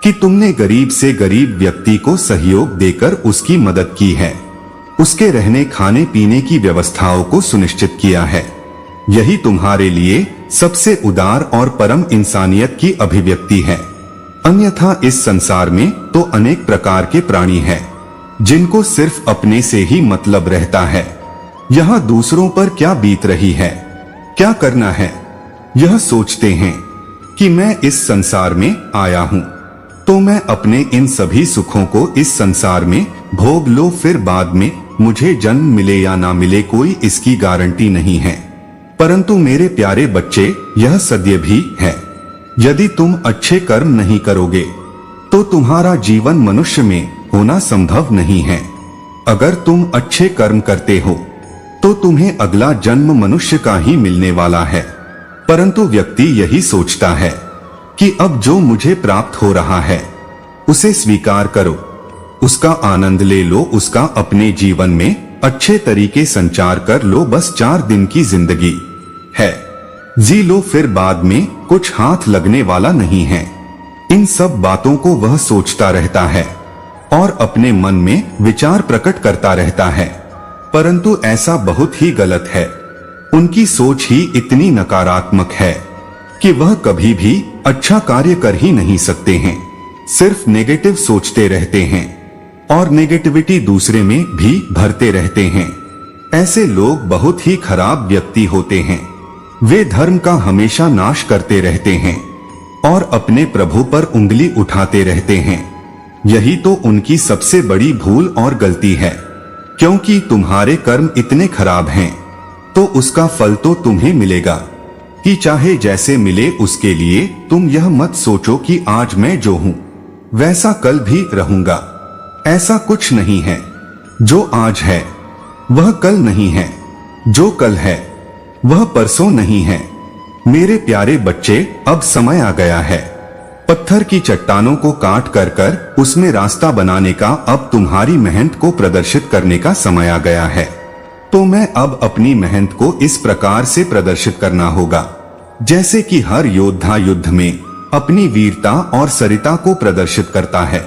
कि तुमने गरीब से गरीब व्यक्ति को सहयोग देकर उसकी मदद की है, उसके रहने खाने पीने की व्यवस्थाओं को सुनिश्चित किया है। यही तुम्हारे लिए सबसे उदार और परम इंसानियत की अभिव्यक्ति है। अन्यथा इस संसार में तो अनेक प्रकार के प्राणी हैं, जिनको सिर्फ अपने से ही मतलब रहता है। यहाँ दूसरों पर क्या बीत रही है, क्या करना है, यह सोचते हैं कि मैं इस संसार में आया हूँ तो मैं अपने इन सभी सुखों को इस संसार में भोग लो, फिर बाद में मुझे जन्म मिले या ना मिले कोई इसकी गारंटी नहीं है। परंतु मेरे प्यारे बच्चे, यह सत्य भी है, यदि तुम अच्छे कर्म नहीं करोगे तो तुम्हारा जीवन मनुष्य में होना संभव नहीं है। अगर तुम अच्छे कर्म करते हो तो तुम्हें अगला जन्म मनुष्य का ही मिलने वाला है। परंतु व्यक्ति यही सोचता है कि अब जो मुझे प्राप्त हो रहा है उसे स्वीकार करो, उसका आनंद ले लो, उसका अपने जीवन में अच्छे तरीके संचार कर लो। बस 4 दिन की जिंदगी है, जी लो, फिर बाद में कुछ हाथ लगने वाला नहीं है। इन सब बातों को वह सोचता रहता है और अपने मन में विचार प्रकट करता रहता है, परंतु ऐसा बहुत ही गलत है। उनकी सोच ही इतनी नकारात्मक है कि वह कभी भी अच्छा कार्य कर ही नहीं सकते हैं, सिर्फ नेगेटिव सोचते रहते हैं और नेगेटिविटी दूसरे में भी भरते रहते हैं। ऐसे लोग बहुत ही खराब व्यक्ति होते हैं। वे धर्म का हमेशा नाश करते रहते हैं और अपने प्रभु पर उंगली उठाते रहते हैं। यही तो उनकी सबसे बड़ी भूल और गलती है, क्योंकि तुम्हारे कर्म इतने खराब हैं तो उसका फल तो तुम्हें मिलेगा कि चाहे जैसे मिले। उसके लिए तुम यह मत सोचो कि आज मैं जो हूँ वैसा कल भी रहूंगा। ऐसा कुछ नहीं है। जो आज है वह कल नहीं है, जो कल है वह परसों नहीं है। मेरे प्यारे बच्चे, अब समय आ गया है पत्थर की चट्टानों को काट कर उसमें रास्ता बनाने का अब तुम्हारी मेहनत को प्रदर्शित करने का समय आ गया है। तो मैं अब अपनी मेहनत को इस प्रकार से प्रदर्शित करना होगा जैसे कि हर योद्धा युद्ध में अपनी वीरता और सरिता को प्रदर्शित करता है।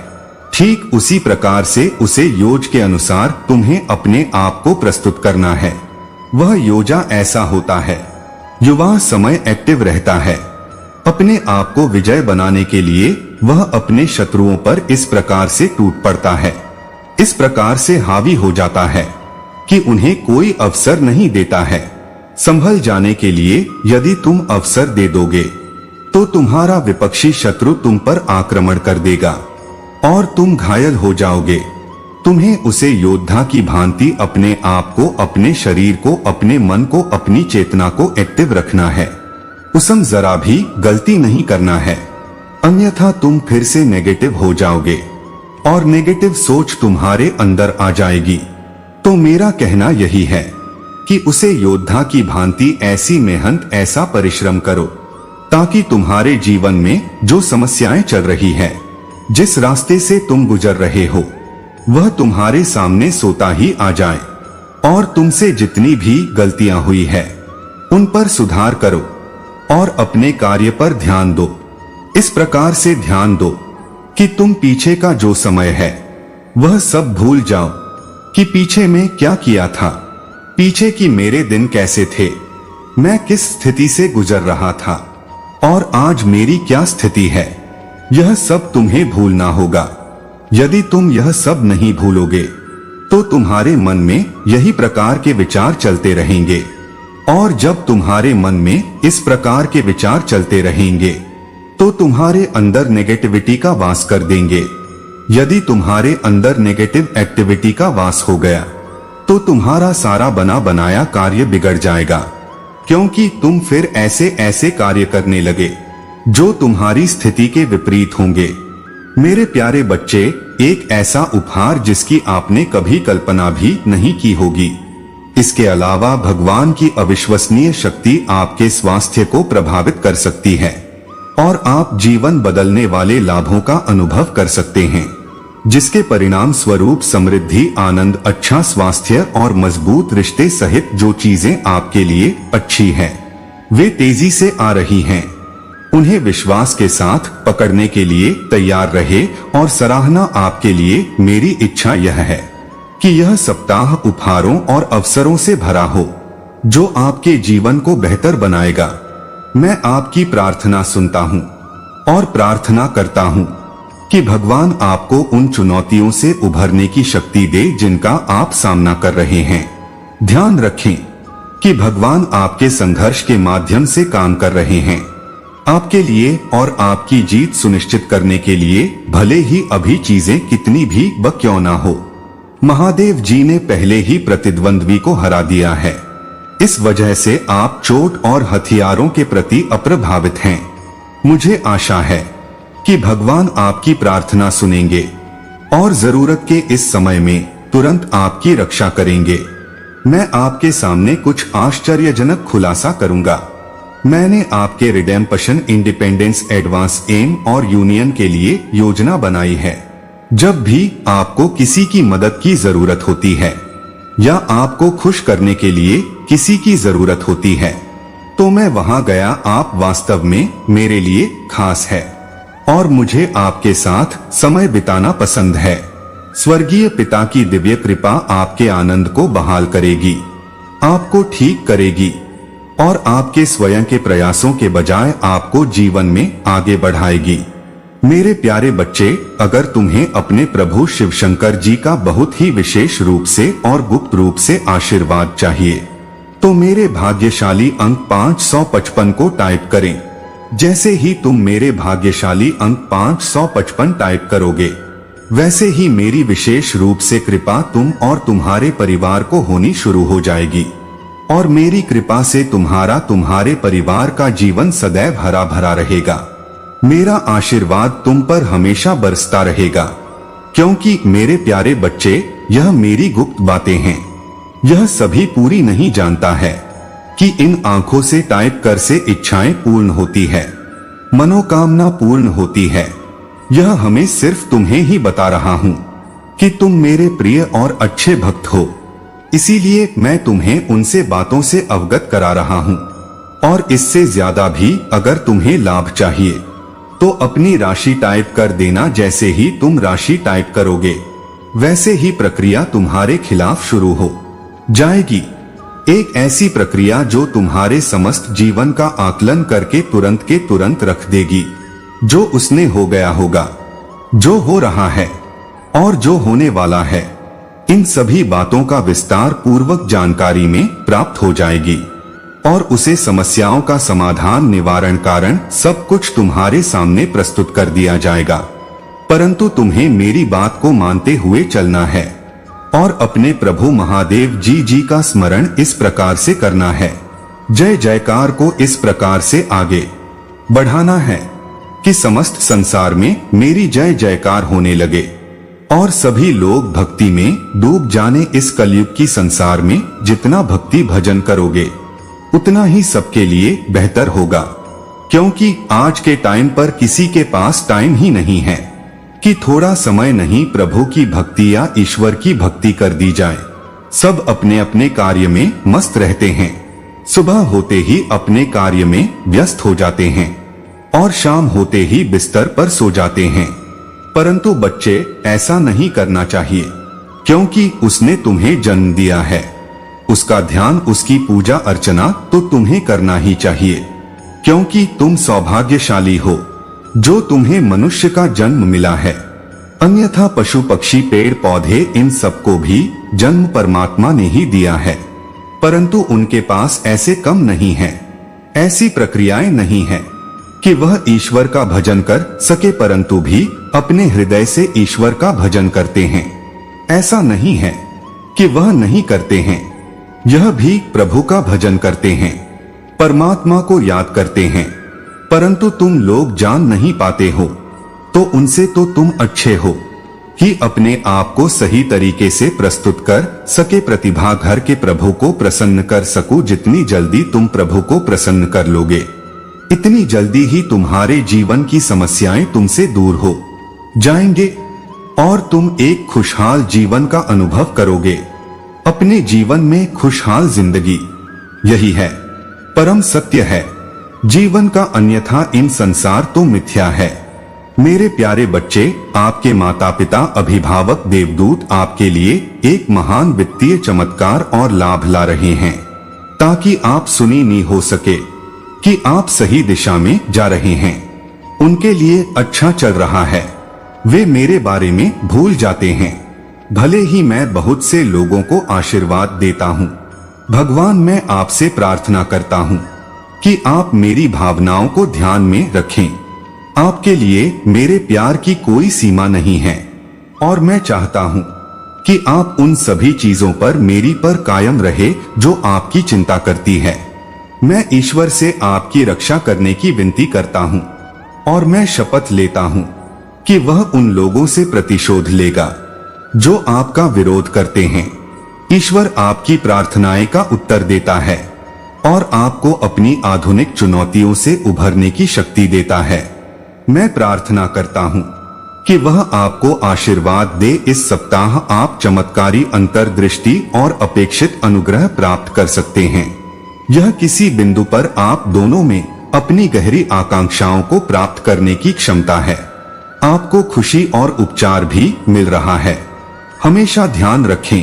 ठीक उसी प्रकार से उसे योज के अनुसार तुम्हें अपने आप को प्रस्तुत करना है। वह योजा ऐसा होता है, युवा समय एक्टिव रहता है। अपने आप को विजय बनाने के लिए वह अपने शत्रुओं पर इस प्रकार से टूट पड़ता है, इस प्रकार से हावी हो जाता है कि उन्हें कोई अवसर नहीं देता है। संभल जाने के लिए यदि तुम अवसर दे दोगे तो तुम्हारा विपक्षी शत्रु तुम पर आक्रमण कर देगा और तुम घायल हो जाओगे। तुम्हें उसे योद्धा की भांति अपने आप को, अपने शरीर को, अपने मन को, अपनी चेतना को एक्टिव रखना है। उसम जरा भी गलती नहीं करना है, अन्यथा तुम फिर से नेगेटिव हो जाओगे और नेगेटिव सोच तुम्हारे अंदर आ जाएगी। तो मेरा कहना यही है कि उसे योद्धा की भांति ऐसी मेहनत, ऐसा परिश्रम करो ताकि तुम्हारे जीवन में जो समस्याएं चल रही है, जिस रास्ते से तुम गुजर रहे हो, वह तुम्हारे सामने सोता ही आ जाए और तुमसे जितनी भी गलतियां हुई है उन पर सुधार करो और अपने कार्य पर ध्यान दो। इस प्रकार से ध्यान दो कि तुम पीछे का जो समय है वह सब भूल जाओ कि पीछे में क्या किया था, पीछे की मेरे दिन कैसे थे, मैं किस स्थिति से गुजर रहा था और आज मेरी क्या स्थिति है। यह सब तुम्हें भूलना होगा। यदि तुम यह सब नहीं भूलोगे तो तुम्हारे मन में यही प्रकार के विचार चलते रहेंगे और जब तुम्हारे मन में इस प्रकार के विचार चलते रहेंगे तो तुम्हारे अंदर नेगेटिविटी का वास कर देंगे। यदि तुम्हारे अंदर नेगेटिव एक्टिविटी का वास हो गया तो तुम्हारा सारा बना बनाया कार्य बिगड़ जाएगा, क्योंकि तुम फिर ऐसे ऐसे कार्य करने लगे जो तुम्हारी स्थिति के विपरीत होंगे। मेरे प्यारे बच्चे, एक ऐसा उपहार जिसकी आपने कभी कल्पना भी नहीं की होगी। इसके अलावा भगवान की अविश्वसनीय शक्ति आपके स्वास्थ्य को प्रभावित कर सकती है और आप जीवन बदलने वाले लाभों का अनुभव कर सकते हैं, जिसके परिणाम स्वरूप समृद्धि, आनंद, अच्छा स्वास्थ्य और मजबूत रिश्ते सहित जो चीजें आपके लिए अच्छी हैं, वे तेजी से आ रही हैं। उन्हें विश्वास के साथ पकड़ने के लिए तैयार रहे और सराहना आपके लिए मेरी इच्छा यह है कि यह सप्ताह उपहारों और अवसरों से भरा हो जो आपके जीवन को बेहतर बनाएगा। मैं आपकी प्रार्थना सुनता हूँ और प्रार्थना करता हूँ कि भगवान आपको उन चुनौतियों से उभरने की शक्ति दे जिनका आप सामना कर रहे हैं। ध्यान रखें कि भगवान आपके संघर्ष के माध्यम से काम कर रहे हैं, आपके लिए और आपकी जीत सुनिश्चित करने के लिए, भले ही अभी चीजें कितनी भी क्यों ना हो। महादेव जी ने पहले ही प्रतिद्वंद्वी को हरा दिया है, इस वजह से आप चोट और हथियारों के प्रति अप्रभावित हैं। मुझे आशा है कि भगवान आपकी प्रार्थना सुनेंगे और जरूरत के इस समय में तुरंत आपकी रक्षा करेंगे। मैं आपके सामने कुछ आश्चर्यजनक खुलासा करूंगा। मैंने आपके रिडेम्पशन, इंडिपेंडेंस, एडवांस, एम और यूनियन के लिए योजना बनाई है। जब भी आपको किसी की मदद की जरूरत होती है या आपको खुश करने के लिए किसी की जरूरत होती है तो मैं वहां गया। आप वास्तव में मेरे लिए खास है और मुझे आपके साथ समय बिताना पसंद है। स्वर्गीय पिता की दिव्य कृपा आपके आनंद को बहाल करेगी, आपको ठीक करेगी और आपके स्वयं के प्रयासों के बजाय आपको जीवन में आगे बढ़ाएगी। मेरे प्यारे बच्चे, अगर तुम्हें अपने प्रभु शिव शंकर जी का बहुत ही विशेष रूप से और गुप्त रूप से आशीर्वाद चाहिए तो मेरे भाग्यशाली अंक 555 को टाइप करें। जैसे ही तुम मेरे भाग्यशाली अंक 555 टाइप करोगे, वैसे ही मेरी विशेष रूप से कृपा तुम और तुम्हारे परिवार को होनी शुरू हो जाएगी और मेरी कृपा से तुम्हारे परिवार का जीवन सदैव हरा भरा रहेगा। मेरा आशीर्वाद तुम पर हमेशा बरसता रहेगा, क्योंकि मेरे प्यारे बच्चे, यह मेरी गुप्त बातें हैं। यह सभी पूरी नहीं जानता है कि इन आंखों से टाइप कर से इच्छाएं पूर्ण होती है। मनोकामना पूर्ण होती है। यह हमें सिर्फ तुम्हें ही बता रहा हूँ कि तुम मेरे प्रिय और अच्छे भक्त हो, इसीलिए मैं तुम्हें उनसे बातों से अवगत करा रहा हूँ। और इससे ज्यादा भी अगर तुम्हें लाभ चाहिए तो अपनी राशि टाइप कर देना। जैसे ही तुम राशि टाइप करोगे वैसे ही प्रक्रिया तुम्हारे खिलाफ शुरू हो जाएगी। एक ऐसी प्रक्रिया जो तुम्हारे समस्त जीवन का आकलन करके तुरंत के तुरंत रख देगी। जो उसने हो गया होगा, जो हो रहा है और जो होने वाला है, इन सभी बातों का विस्तार पूर्वक जानकारी में प्राप्त हो जाएगी और उसे समस्याओं का समाधान, निवारण, कारण सब कुछ तुम्हारे सामने प्रस्तुत कर दिया जाएगा। परंतु तुम्हें मेरी बात को मानते हुए चलना है और अपने प्रभु महादेव जी का स्मरण इस प्रकार से करना है। जय जयकार को इस प्रकार से आगे बढ़ाना है कि समस्त संसार में मेरी जय जयकार होने लगे और सभी लोग भक्ति में डूब जाने। इस कलयुग की संसार में जितना भक्ति भजन करोगे उतना ही सबके लिए बेहतर होगा, क्योंकि आज के टाइम पर किसी के पास टाइम ही नहीं है कि थोड़ा समय नहीं प्रभु की भक्ति या ईश्वर की भक्ति कर दी जाए। सब अपने अपने कार्य में मस्त रहते हैं, सुबह होते ही अपने कार्य में व्यस्त हो जाते हैं और शाम होते ही बिस्तर पर सो जाते हैं। परंतु बच्चे, ऐसा नहीं करना चाहिए, क्योंकि उसने तुम्हें जन्म दिया है। उसका ध्यान, उसकी पूजा अर्चना तो तुम्हें करना ही चाहिए, क्योंकि तुम सौभाग्यशाली हो जो तुम्हें मनुष्य का जन्म मिला है। अन्यथा पशु पक्षी पेड़ पौधे इन सबको भी जन्म परमात्मा ने ही दिया है, परंतु उनके पास ऐसे कम नहीं है, ऐसी प्रक्रियाएं नहीं है कि वह ईश्वर का भजन कर सके, परंतु भी अपने हृदय से ईश्वर का भजन करते हैं। ऐसा नहीं है कि वह नहीं करते हैं, यह भी प्रभु का भजन करते हैं, परमात्मा को याद करते हैं, परंतु तुम लोग जान नहीं पाते हो। तो उनसे तो तुम अच्छे हो कि अपने आप को सही तरीके से प्रस्तुत कर सके, प्रतिभा घर के प्रभु को प्रसन्न कर सकूं। जितनी जल्दी तुम प्रभु को प्रसन्न कर लोगे इतनी जल्दी ही तुम्हारे जीवन की समस्याएं तुमसे दूर हो जाएंगे और तुम एक खुशहाल जीवन का अनुभव करोगे। अपने जीवन में खुशहाल जिंदगी, यही है परम सत्य है जीवन का, अन्यथा इन संसार तो मिथ्या है। मेरे प्यारे बच्चे, आपके माता पिता, अभिभावक, देवदूत आपके लिए एक महान वित्तीय चमत्कार और लाभ ला रहे हैं, ताकि आप सुनी हो सके कि आप सही दिशा में जा रहे हैं। उनके लिए अच्छा चल रहा है, वे मेरे बारे में भूल जाते हैं। भले ही मैं बहुत से लोगों को आशीर्वाद देता हूँ, भगवान मैं आपसे प्रार्थना करता हूँ कि आप मेरी भावनाओं को ध्यान में रखें। आपके लिए मेरे प्यार की कोई सीमा नहीं है और मैं चाहता हूँ कि आप उन सभी चीजों पर मेरी पर कायम रहे जो आपकी चिंता करती है। मैं ईश्वर से आपकी रक्षा करने की विनती करता हूँ और मैं शपथ लेता हूँ कि वह उन लोगों से प्रतिशोध लेगा जो आपका विरोध करते हैं। ईश्वर आपकी प्रार्थनाएं का उत्तर देता है और आपको अपनी आधुनिक चुनौतियों से उभरने की शक्ति देता है। मैं प्रार्थना करता हूँ कि वह आपको आशीर्वाद दे। इस सप्ताह आप चमत्कारी अंतर्दृष्टि और अपेक्षित अनुग्रह प्राप्त कर सकते हैं। यह किसी बिंदु पर आप दोनों में अपनी गहरी आकांक्षाओं को प्राप्त करने की क्षमता है। आपको खुशी और उपचार भी मिल रहा है। हमेशा ध्यान रखें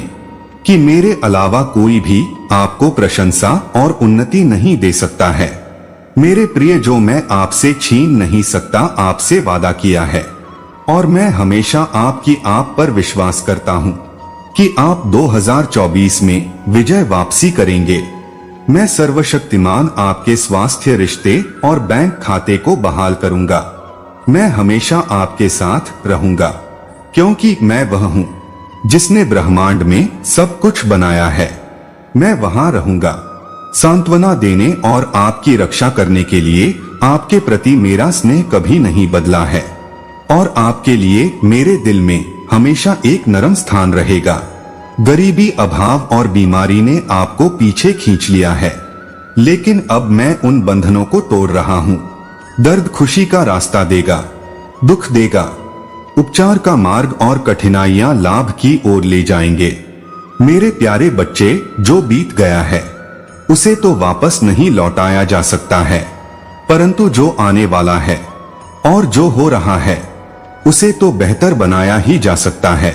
कि मेरे अलावा कोई भी आपको प्रशंसा और उन्नति नहीं दे सकता है। मेरे प्रिय, जो मैं आपसे छीन नहीं सकता, आपसे वादा किया है और मैं हमेशा आपकी आप पर विश्वास करता हूँ कि आप 2024 में विजय वापसी करेंगे। मैं सर्वशक्तिमान आपके स्वास्थ्य, रिश्ते और बैंक खाते को बहाल करूंगा। मैं हमेशा आपके साथ रहूंगा, क्योंकि मैं वह हूँ जिसने ब्रह्मांड में सब कुछ बनाया है। मैं वहां रहूंगा सांत्वना देने और आपकी रक्षा करने के लिए। आपके प्रति मेरा स्नेह कभी नहीं बदला है और आपके लिए मेरे दिल में हमेशा एक नरम स्थान रहेगा। गरीबी, अभाव और बीमारी ने आपको पीछे खींच लिया है, लेकिन अब मैं उन बंधनों को तोड़ रहा हूँ दर्द खुशी का रास्ता देगा, दुख देगा उपचार का मार्ग और कठिनाइयां लाभ की ओर ले जाएंगे। मेरे प्यारे बच्चे, जो बीत गया है उसे तो वापस नहीं लौटाया जा सकता है, परंतु जो आने वाला है और जो हो रहा है उसे तो बेहतर बनाया ही जा सकता है।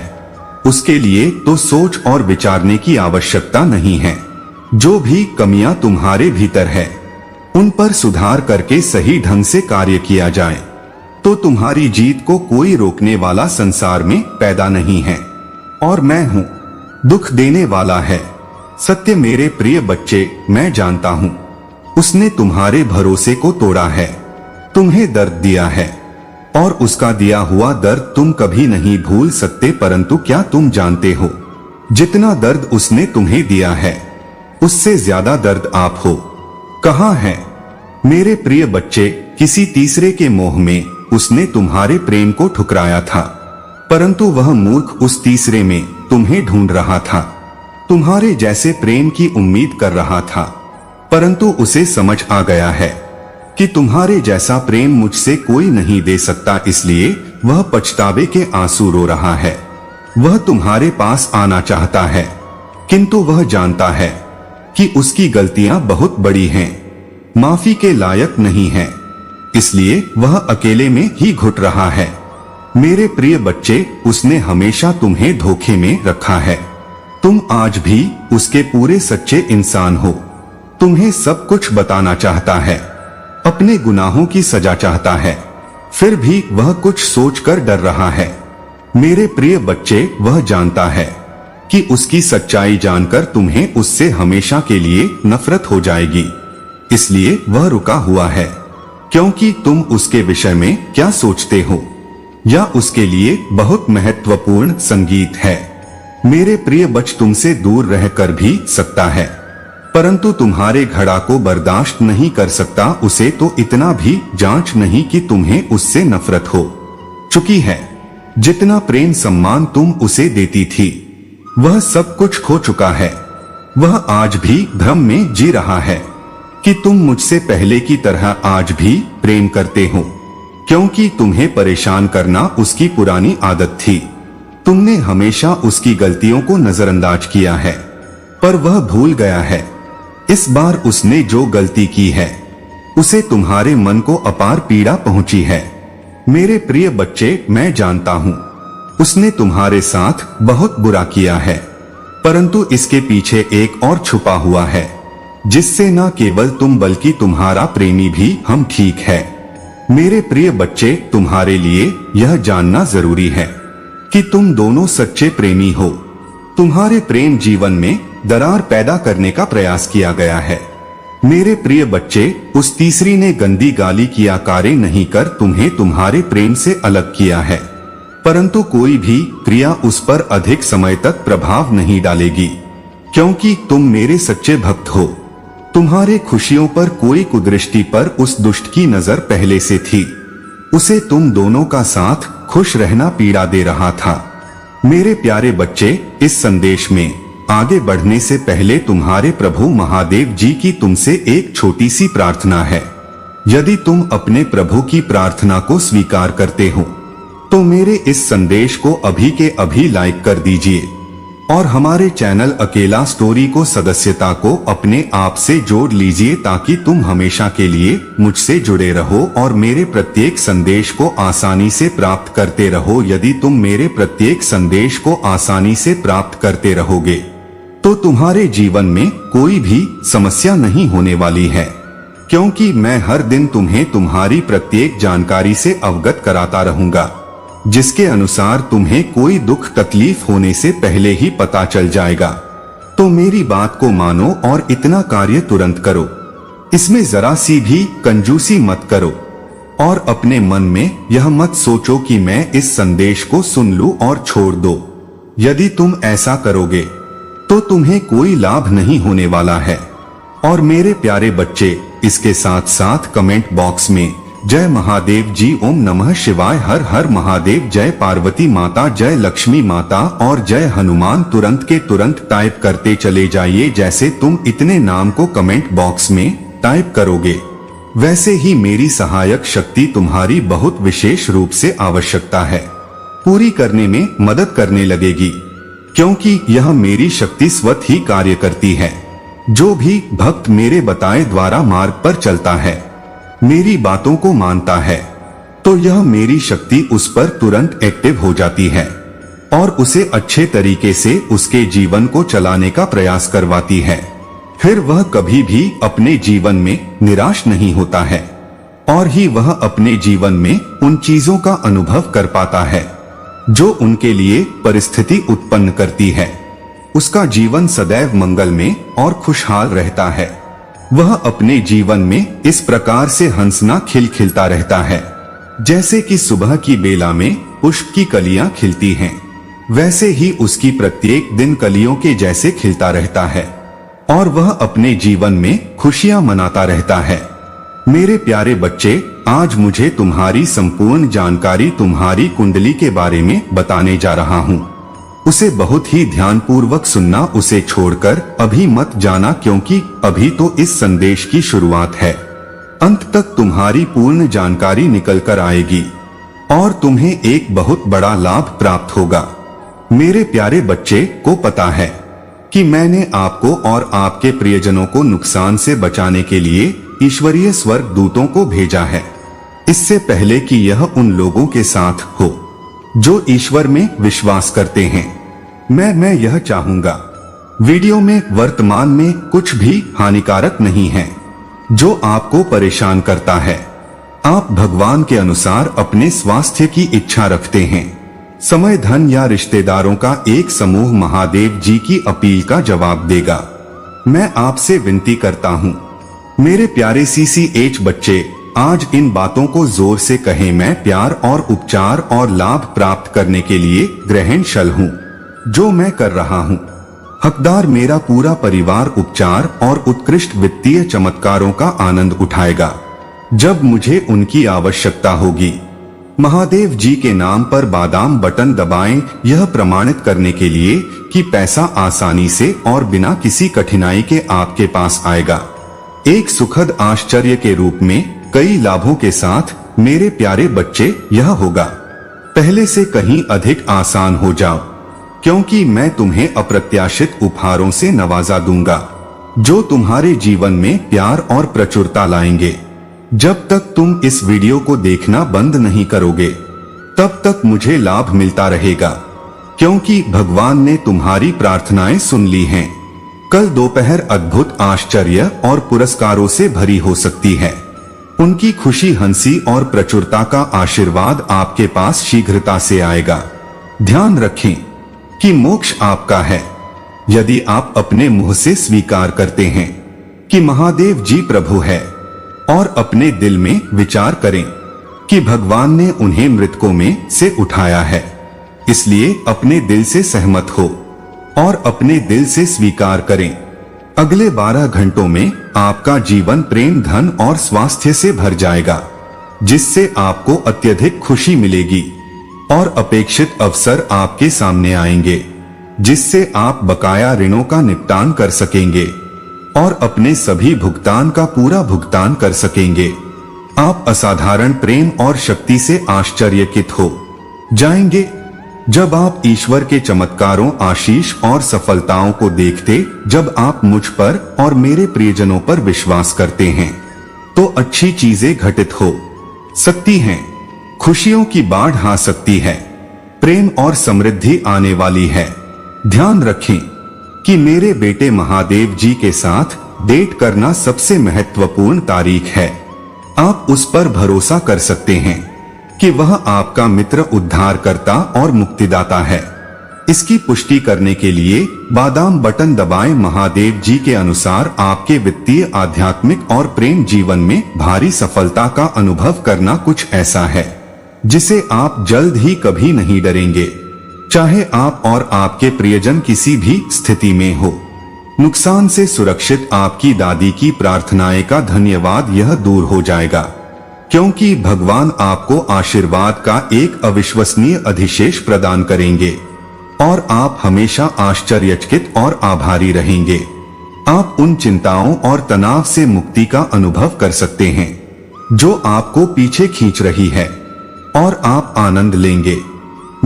उसके लिए तो सोच और विचारने की आवश्यकता नहीं है। जो भी कमियां तुम्हारे भीतर है उन पर सुधार करके सही ढंग से कार्य किया जाए तो तुम्हारी जीत को कोई रोकने वाला संसार में पैदा नहीं है। और मैं हूं, दुख देने वाला है सत्य। मेरे प्रिय बच्चे, मैं जानता हूं उसने तुम्हारे भरोसे को तोड़ा है, तुम्हें दर्द दिया है और उसका दिया हुआ दर्द तुम कभी नहीं भूल सकते। परंतु क्या तुम जानते हो, जितना दर्द उसने तुम्हें दिया है उससे ज्यादा दर्द आप हो। कहां है मेरे प्रिय बच्चे, किसी तीसरे के मोह में उसने तुम्हारे प्रेम को ठुकराया था, परंतु वह मूर्ख उस तीसरे में तुम्हें ढूंढ रहा था। तुम्हारे जैसे प्रेम की उम्मीद कर रहा था, परंतु उसे समझ आ गया है कि तुम्हारे जैसा प्रेम मुझसे कोई नहीं दे सकता, इसलिए वह पछतावे के आंसू रो रहा है। वह तुम्हारे पास आना चाहता है, किंतु वह जानता है कि उसकी गलतियां बहुत बड़ी हैं, माफी के लायक नहीं है, इसलिए वह अकेले में ही घुट रहा है। मेरे प्रिय बच्चे, उसने हमेशा तुम्हें धोखे में रखा है। तुम आज भी उसके पूरे सच्चे इंसान हो। तुम्हें सब कुछ बताना चाहता है, अपने गुनाहों की सजा चाहता है, फिर भी वह कुछ सोचकर डर रहा है। मेरे प्रिय बच्चे, वह जानता है कि उसकी सच्चाई जानकर तुम्हें उससे हमेशा के लिए नफरत हो जाएगी, इसलिए वह रुका हुआ है। क्योंकि तुम उसके विषय में क्या सोचते हो, या उसके लिए बहुत महत्वपूर्ण संगीत है। मेरे प्रिय बच्चे, तुमसे दूर रहकर भी सकता है, परंतु तुम्हारे घड़ा को बर्दाश्त नहीं कर सकता। उसे तो इतना भी जांच नहीं कि तुम्हें उससे नफरत हो चुकी है। जितना प्रेम सम्मान तुम उसे देती थी, वह सब कुछ खो चुका है। वह आज भी भ्रम में जी रहा है कि तुम मुझसे पहले की तरह आज भी प्रेम करते हो, क्योंकि तुम्हें परेशान करना उसकी पुरानी आदत थी। तुमने हमेशा उसकी गलतियों को नजरअंदाज किया है, पर वह भूल गया है। इस बार उसने जो गलती की है उसे तुम्हारे मन को अपार पीड़ा पहुंची है। मेरे प्रिय बच्चे, मैं जानता हूं उसने तुम्हारे साथ बहुत बुरा किया है, परंतु इसके पीछे एक और छुपा हुआ है, जिससे न केवल तुम बल्कि तुम्हारा प्रेमी भी हम ठीक है। मेरे प्रिय बच्चे, तुम्हारे लिए यह जानना जरूरी है कि तुम दोनों सच्चे प्रेमी हो। तुम्हारे प्रेम जीवन में दरार पैदा करने का प्रयास किया गया है। मेरे प्रिय बच्चे, उस तीसरी ने गंदी गाली की आकारें नहीं कर तुम्हें तुम्हारे प्रेम से अलग किया है, परंतु कोई भी क्रिया उस पर अधिक समय तक प्रभाव नहीं डालेगी, क्योंकि तुम मेरे सच्चे भक्त हो। तुम्हारे खुशियों पर कोई कुदृष्टि पर उस दुष्ट की नजर पहले से थी। उसे तुम दोनों का साथ खुश रहना पीड़ा दे रहा था। मेरे प्यारे बच्चे, इस संदेश में आगे बढ़ने से पहले तुम्हारे प्रभु महादेव जी की तुमसे एक छोटी सी प्रार्थना है। यदि तुम अपने प्रभु की प्रार्थना को स्वीकार करते हो तो मेरे इस संदेश को अभी के अभी लाइक कर दीजिए और हमारे चैनल अकेला स्टोरी को सदस्यता को अपने आप से जोड़ लीजिए, ताकि तुम हमेशा के लिए मुझसे जुड़े रहो और मेरे प्रत्येक संदेश को आसानी से प्राप्त करते रहो। यदि तुम मेरे प्रत्येक संदेश को आसानी से प्राप्त करते रहोगे तो तुम्हारे जीवन में कोई भी समस्या नहीं होने वाली है, क्योंकि मैं हर दिन तुम्हें तुम्हारी प्रत्येक जानकारी से अवगत कराता रहूंगा, जिसके अनुसार तुम्हें कोई दुख तकलीफ होने से पहले ही पता चल जाएगा। तो मेरी बात को मानो और इतना कार्य तुरंत करो। इसमें जरा सी भी कंजूसी मत करो और अपने मन में यह मत सोचो कि मैं इस संदेश को सुन लूं और छोड़ दो। यदि तुम ऐसा करोगे तो तुम्हें कोई लाभ नहीं होने वाला है। और मेरे प्यारे बच्चे, इसके साथ साथ कमेंट बॉक्स में जय महादेव जी, ओम नमः शिवाय, हर हर महादेव, जय पार्वती माता, जय लक्ष्मी माता और जय हनुमान तुरंत के तुरंत टाइप करते चले जाइए। जैसे तुम इतने नाम को कमेंट बॉक्स में टाइप करोगे वैसे ही मेरी सहायक शक्ति तुम्हारी बहुत विशेष रूप से आवश्यकता है, पूरी करने में मदद करने लगेगी, क्योंकि यह मेरी शक्ति स्वतः ही कार्य करती है। जो भी भक्त मेरे बताए द्वारा मार्ग पर चलता है, मेरी बातों को मानता है, तो यह मेरी शक्ति उस पर तुरंत एक्टिव हो जाती है और उसे अच्छे तरीके से उसके जीवन को चलाने का प्रयास करवाती है। फिर वह कभी भी अपने जीवन में निराश नहीं होता है और ही वह अपने जीवन में उन चीजों का अनुभव कर पाता है जो उनके लिए परिस्थिति उत्पन्न करती है। उसका जीवन सदैव मंगल में और खुशहाल रहता है। वह अपने जीवन में इस प्रकार से हंसना खिलखिलता रहता है, जैसे कि सुबह की बेला में पुष्प की कलियां खिलती हैं, वैसे ही उसकी प्रत्येक दिन कलियों के जैसे खिलता रहता है और वह अपने जीवन में खुशियां मनाता रहता है। मेरे प्यारे बच्चे, आज मुझे तुम्हारी संपूर्ण जानकारी तुम्हारी कुंडली के बारे में बताने जा रहा हूँ। उसे बहुत ही ध्यानपूर्वक सुनना, उसे छोड़कर अभी मत जाना, क्योंकि अभी तो इस संदेश की शुरुआत है। अंत तक तुम्हारी पूर्ण जानकारी निकल कर आएगी और तुम्हें एक बहुत बड़ा लाभ प्राप्त होगा। मेरे प्यारे बच्चे को पता है कि मैंने आपको और आपके प्रियजनों को नुकसान से बचाने के लिए ईश्वरीय स्वर्ग दूतों को भेजा है, इससे पहले कि यह उन लोगों के साथ हो जो ईश्वर में विश्वास करते हैं। मैं यह चाहूंगा, वीडियो में वर्तमान में कुछ भी हानिकारक नहीं है जो आपको परेशान करता है। आप भगवान के अनुसार अपने स्वास्थ्य की इच्छा रखते हैं। समय, धन या रिश्तेदारों का एक समूह महादेव जी की अपील का जवाब देगा। मैं आपसे विनती करता हूँ मेरे प्यारे CCH बच्चे, आज इन बातों को जोर से कहें। मैं प्यार और उपचार और लाभ प्राप्त करने के लिए ग्रहणशील हूँ जो मैं कर रहा हूँ। हकदार मेरा पूरा परिवार उपचार और उत्कृष्ट वित्तीय चमत्कारों का आनंद उठाएगा जब मुझे उनकी आवश्यकता होगी। महादेव जी के नाम पर बादाम बटन दबाएं, यह प्रमाणित करने के लिए कि पैसा आसानी से और बिना किसी कठिनाई के आपके पास आएगा, एक सुखद आश्चर्य के रूप में कई लाभों के साथ। मेरे प्यारे बच्चे, यह होगा पहले से कहीं अधिक आसान हो जाओ, क्योंकि मैं तुम्हें अप्रत्याशित उपहारों से नवाजा दूंगा जो तुम्हारे जीवन में प्यार और प्रचुरता लाएंगे। जब तक तुम इस वीडियो को देखना बंद नहीं करोगे, तब तक मुझे लाभ मिलता रहेगा, क्योंकि भगवान ने तुम्हारी प्रार्थनाएं सुन ली हैं। कल दोपहर अद्भुत आश्चर्य और पुरस्कारों से भरी हो सकती है। उनकी खुशी, हंसी और प्रचुरता का आशीर्वाद आपके पास शीघ्रता से आएगा। ध्यान रखें कि मोक्ष आपका है यदि आप अपने मुंह से स्वीकार करते हैं कि महादेव जी प्रभु है और अपने दिल में विचार करें कि भगवान ने उन्हें मृतकों में से उठाया है। इसलिए अपने दिल से सहमत हो और अपने दिल से स्वीकार करें। अगले 12 घंटों में आपका जीवन प्रेम, धन और स्वास्थ्य से भर जाएगा, जिससे आपको अत्यधिक खुशी मिलेगी और अपेक्षित अवसर आपके सामने आएंगे, जिससे आप बकाया ऋणों का निपटान कर सकेंगे और अपने सभी भुगतान का पूरा भुगतान कर सकेंगे। आप असाधारण प्रेम और शक्ति से आश्चर्यचकित हो जाएंगे जब आप ईश्वर के चमत्कारों, आशीष और सफलताओं को देखते। जब आप मुझ पर और मेरे प्रियजनों पर विश्वास करते हैं तो अच्छी चीजें घटित हो सकती हैं, खुशियों की बाढ़ आ सकती है, प्रेम और समृद्धि आने वाली है। ध्यान रखें कि मेरे बेटे महादेव जी के साथ डेट करना सबसे महत्वपूर्ण तारीख है। आप उस पर भरोसा कर सकते हैं कि वह आपका मित्र, उद्धारकर्ता और मुक्तिदाता है। इसकी पुष्टि करने के लिए बादाम बटन दबाएं। महादेव जी के अनुसार आपके वित्तीय, आध्यात्मिक और प्रेम जीवन में भारी सफलता का अनुभव करना कुछ ऐसा है जिसे आप जल्द ही कभी नहीं डरेंगे, चाहे आप और आपके प्रियजन किसी भी स्थिति में हो। नुकसान से सुरक्षित आपकी दादी की प्रार्थनाएं का धन्यवाद यह दूर हो जाएगा, क्योंकि भगवान आपको आशीर्वाद का एक अविश्वसनीय अधिशेष प्रदान करेंगे और आप हमेशा आश्चर्यचकित और आभारी रहेंगे। आप उन चिंताओं और तनाव से मुक्ति का अनुभव कर सकते हैं जो आपको पीछे खींच रही है और आप आनंद लेंगे।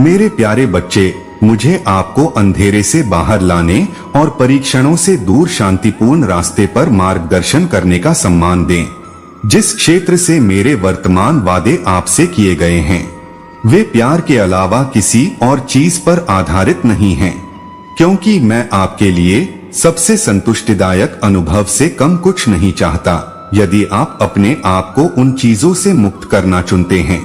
मेरे प्यारे बच्चे, मुझे आपको अंधेरे से बाहर लाने और परीक्षणों से दूर शांतिपूर्ण रास्ते पर मार्गदर्शन करने का सम्मान दें। जिस क्षेत्र से मेरे वर्तमान वादे आपसे किए गए हैं वे प्यार के अलावा किसी और चीज पर आधारित नहीं हैं, क्योंकि मैं आपके लिए सबसे संतुष्टिदायक अनुभव से कम कुछ नहीं चाहता। यदि आप अपने आप को उन चीजों से मुक्त करना चुनते हैं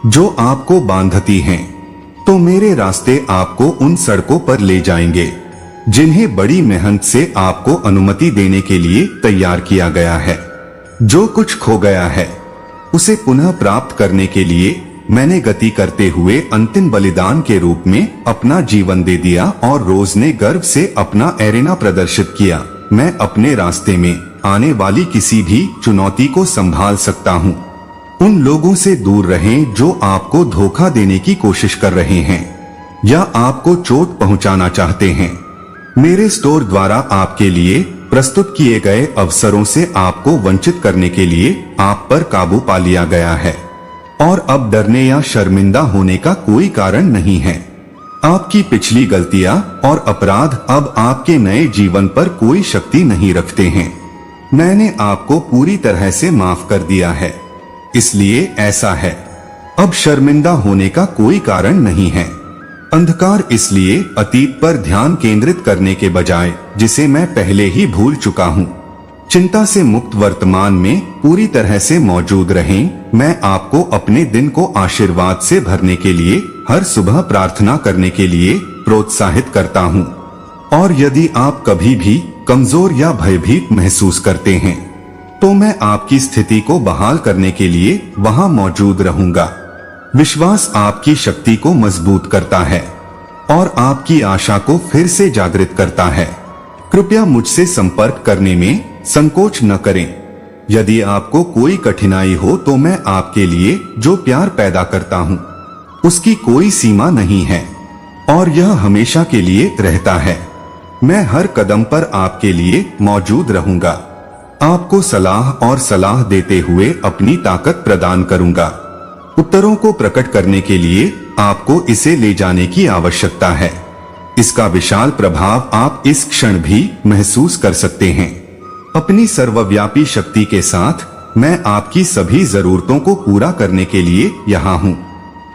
जो आपको बांधती हैं, तो मेरे रास्ते आपको उन सड़कों पर ले जाएंगे जिन्हें बड़ी मेहनत से आपको अनुमति देने के लिए तैयार किया गया है। जो कुछ खो गया है उसे पुनः प्राप्त करने के लिए मैंने गति करते हुए अंतिम बलिदान के रूप में अपना जीवन दे दिया और रोज ने गर्व से अपना एरेना प्रदर्शित किया। मैं अपने रास्ते में आने वाली किसी भी चुनौती को संभाल सकता हूँ। उन लोगों से दूर रहें जो आपको धोखा देने की कोशिश कर रहे हैं या आपको चोट पहुंचाना चाहते हैं। मेरे स्टोर द्वारा आपके लिए प्रस्तुत किए गए अवसरों से आपको वंचित करने के लिए आप पर काबू पा लिया गया है और अब डरने या शर्मिंदा होने का कोई कारण नहीं है। आपकी पिछली गलतियां और अपराध अब आपके नए जीवन पर कोई शक्ति नहीं रखते हैं। मैंने आपको पूरी तरह से माफ कर दिया है, इसलिए ऐसा है। अब शर्मिंदा होने का कोई कारण नहीं है। अंधकार इसलिए अतीत पर ध्यान केंद्रित करने के बजाय जिसे मैं पहले ही भूल चुका हूँ। चिंता से मुक्त वर्तमान में पूरी तरह से मौजूद रहें। मैं आपको अपने दिन को आशीर्वाद से भरने के लिए हर सुबह प्रार्थना करने के लिए प्रोत्साहित करता हूँ। और यदि आप कभी भी कमजोर या भयभीत महसूस करते हैं तो मैं आपकी स्थिति को बहाल करने के लिए वहां मौजूद रहूंगा। विश्वास आपकी शक्ति को मजबूत करता है और आपकी आशा को फिर से जागृत करता है। कृपया मुझसे संपर्क करने में संकोच न करें। यदि आपको कोई कठिनाई हो तो मैं आपके लिए जो प्यार पैदा करता हूँ उसकी कोई सीमा नहीं है और यह हमेशा के लिए रहता है। मैं हर कदम पर आपके लिए मौजूद रहूंगा। आपको सलाह और सलाह देते हुए अपनी ताकत प्रदान करूंगा। उत्तरों को प्रकट करने के लिए आपको इसे ले जाने की आवश्यकता है। इसका विशाल प्रभाव आप इस क्षण भी महसूस कर सकते हैं। अपनी सर्वव्यापी शक्ति के साथ मैं आपकी सभी जरूरतों को पूरा करने के लिए यहाँ हूँ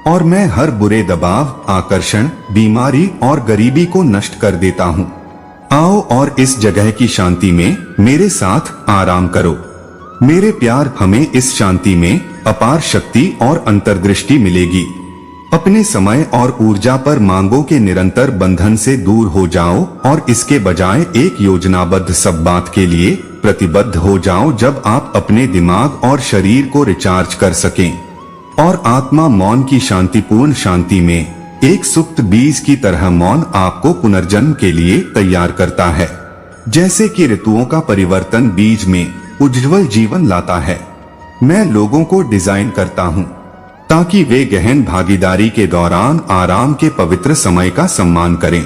और मैं हर बुरे दबाव, आकर्षण, बीमारी और गरीबी को नष्ट कर देता हूँ। आओ और इस जगह की शांति में मेरे साथ आराम करो। मेरे प्यार, हमें इस शांति में अपार शक्ति और अंतर्दृष्टि मिलेगी। अपने समय और ऊर्जा पर मांगों के निरंतर बंधन से दूर हो जाओ और इसके बजाय एक योजनाबद्ध सब बात के लिए प्रतिबद्ध हो जाओ जब आप अपने दिमाग और शरीर को रिचार्ज कर सकें और आत्मा मौन की शांतिपूर्ण शांति में एक सुप्त बीज की तरह मौन आपको पुनर्जन्म के लिए तैयार करता है। जैसे कि ऋतुओं का परिवर्तन बीज में उज्जवल जीवन लाता है, मैं लोगों को डिजाइन करता हूँ ताकि वे गहन भागीदारी के दौरान आराम के पवित्र समय का सम्मान करें।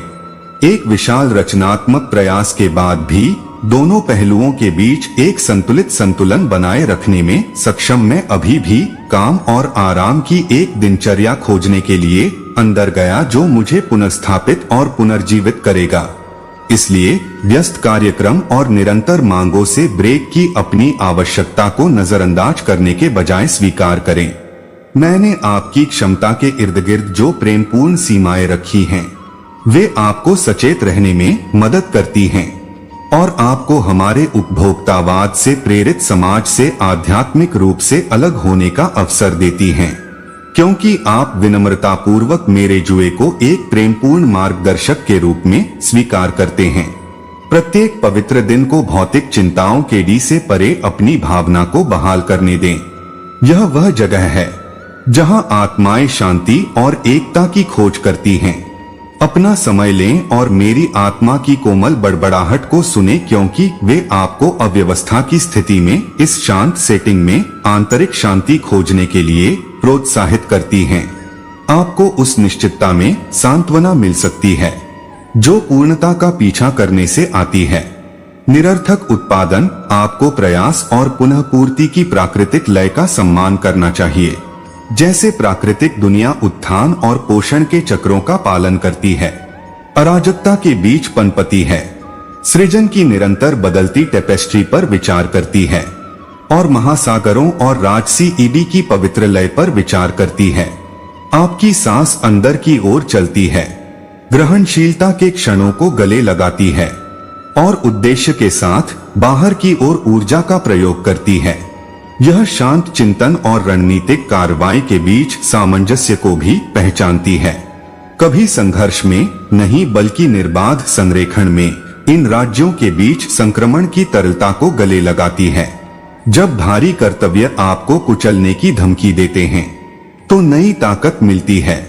एक विशाल रचनात्मक प्रयास के बाद भी दोनों पहलुओं के बीच एक संतुलित संतुलन बनाए रखने में सक्षम मैं अभी भी काम और आराम की एक दिनचर्या खोजने के लिए अंदर गया जो मुझे पुनर्स्थापित और पुनर्जीवित करेगा। इसलिए व्यस्त कार्यक्रम और निरंतर मांगों से ब्रेक की अपनी आवश्यकता को नजरअंदाज करने के बजाय स्वीकार करें। मैंने आपकी क्षमता के इर्द गिर्द जो प्रेमपूर्ण सीमाएं रखी हैं, वे आपको सचेत रहने में मदद करती हैं और आपको हमारे उपभोक्तावाद से प्रेरित समाज से आध्यात्मिक रूप से अलग होने का अवसर देती हैं, क्योंकि आप विनम्रता पूर्वक मेरे जुए को एक प्रेमपूर्ण मार्गदर्शक के रूप में स्वीकार करते हैं। प्रत्येक पवित्र दिन को भौतिक चिंताओं के डी से परे अपनी भावना को बहाल करने दें। यह वह जगह है जहां आत्माएं शांति और एकता की खोज करती हैं। अपना समय लें और मेरी आत्मा की कोमल बड़बड़ाहट को सुने, क्योंकि वे आपको अव्यवस्था की स्थिति में इस शांत सेटिंग में आंतरिक शांति खोजने के लिए प्रोत्साहित करती हैं। आपको उस निश्चितता में सांत्वना मिल सकती है जो पूर्णता का पीछा करने से आती है। निरर्थक उत्पादन, आपको प्रयास और पुनः पूर्ति की प्राकृतिक लय का सम्मान करना चाहिए। जैसे प्राकृतिक दुनिया उत्थान और पोषण के चक्रों का पालन करती है, अराजकता के बीच पनपती है, सृजन की निरंतर बदलती टेपेस्ट्री पर विचार करती है और महासागरों और राजसी ईडी की पवित्र लय पर विचार करती है। आपकी सांस अंदर की ओर चलती है, ग्रहणशीलता के क्षणों को गले लगाती है और उद्देश्य के साथ बाहर की ओर ऊर्जा का प्रयोग करती है। यह शांत चिंतन और रणनीतिक कार्रवाई के बीच सामंजस्य को भी पहचानती है। कभी संघर्ष में नहीं बल्कि निर्बाध संरेखण में इन राज्यों के बीच संक्रमण की तरलता को गले लगाती है। जब भारी कर्तव्य आपको कुचलने की धमकी देते हैं तो नई ताकत मिलती है।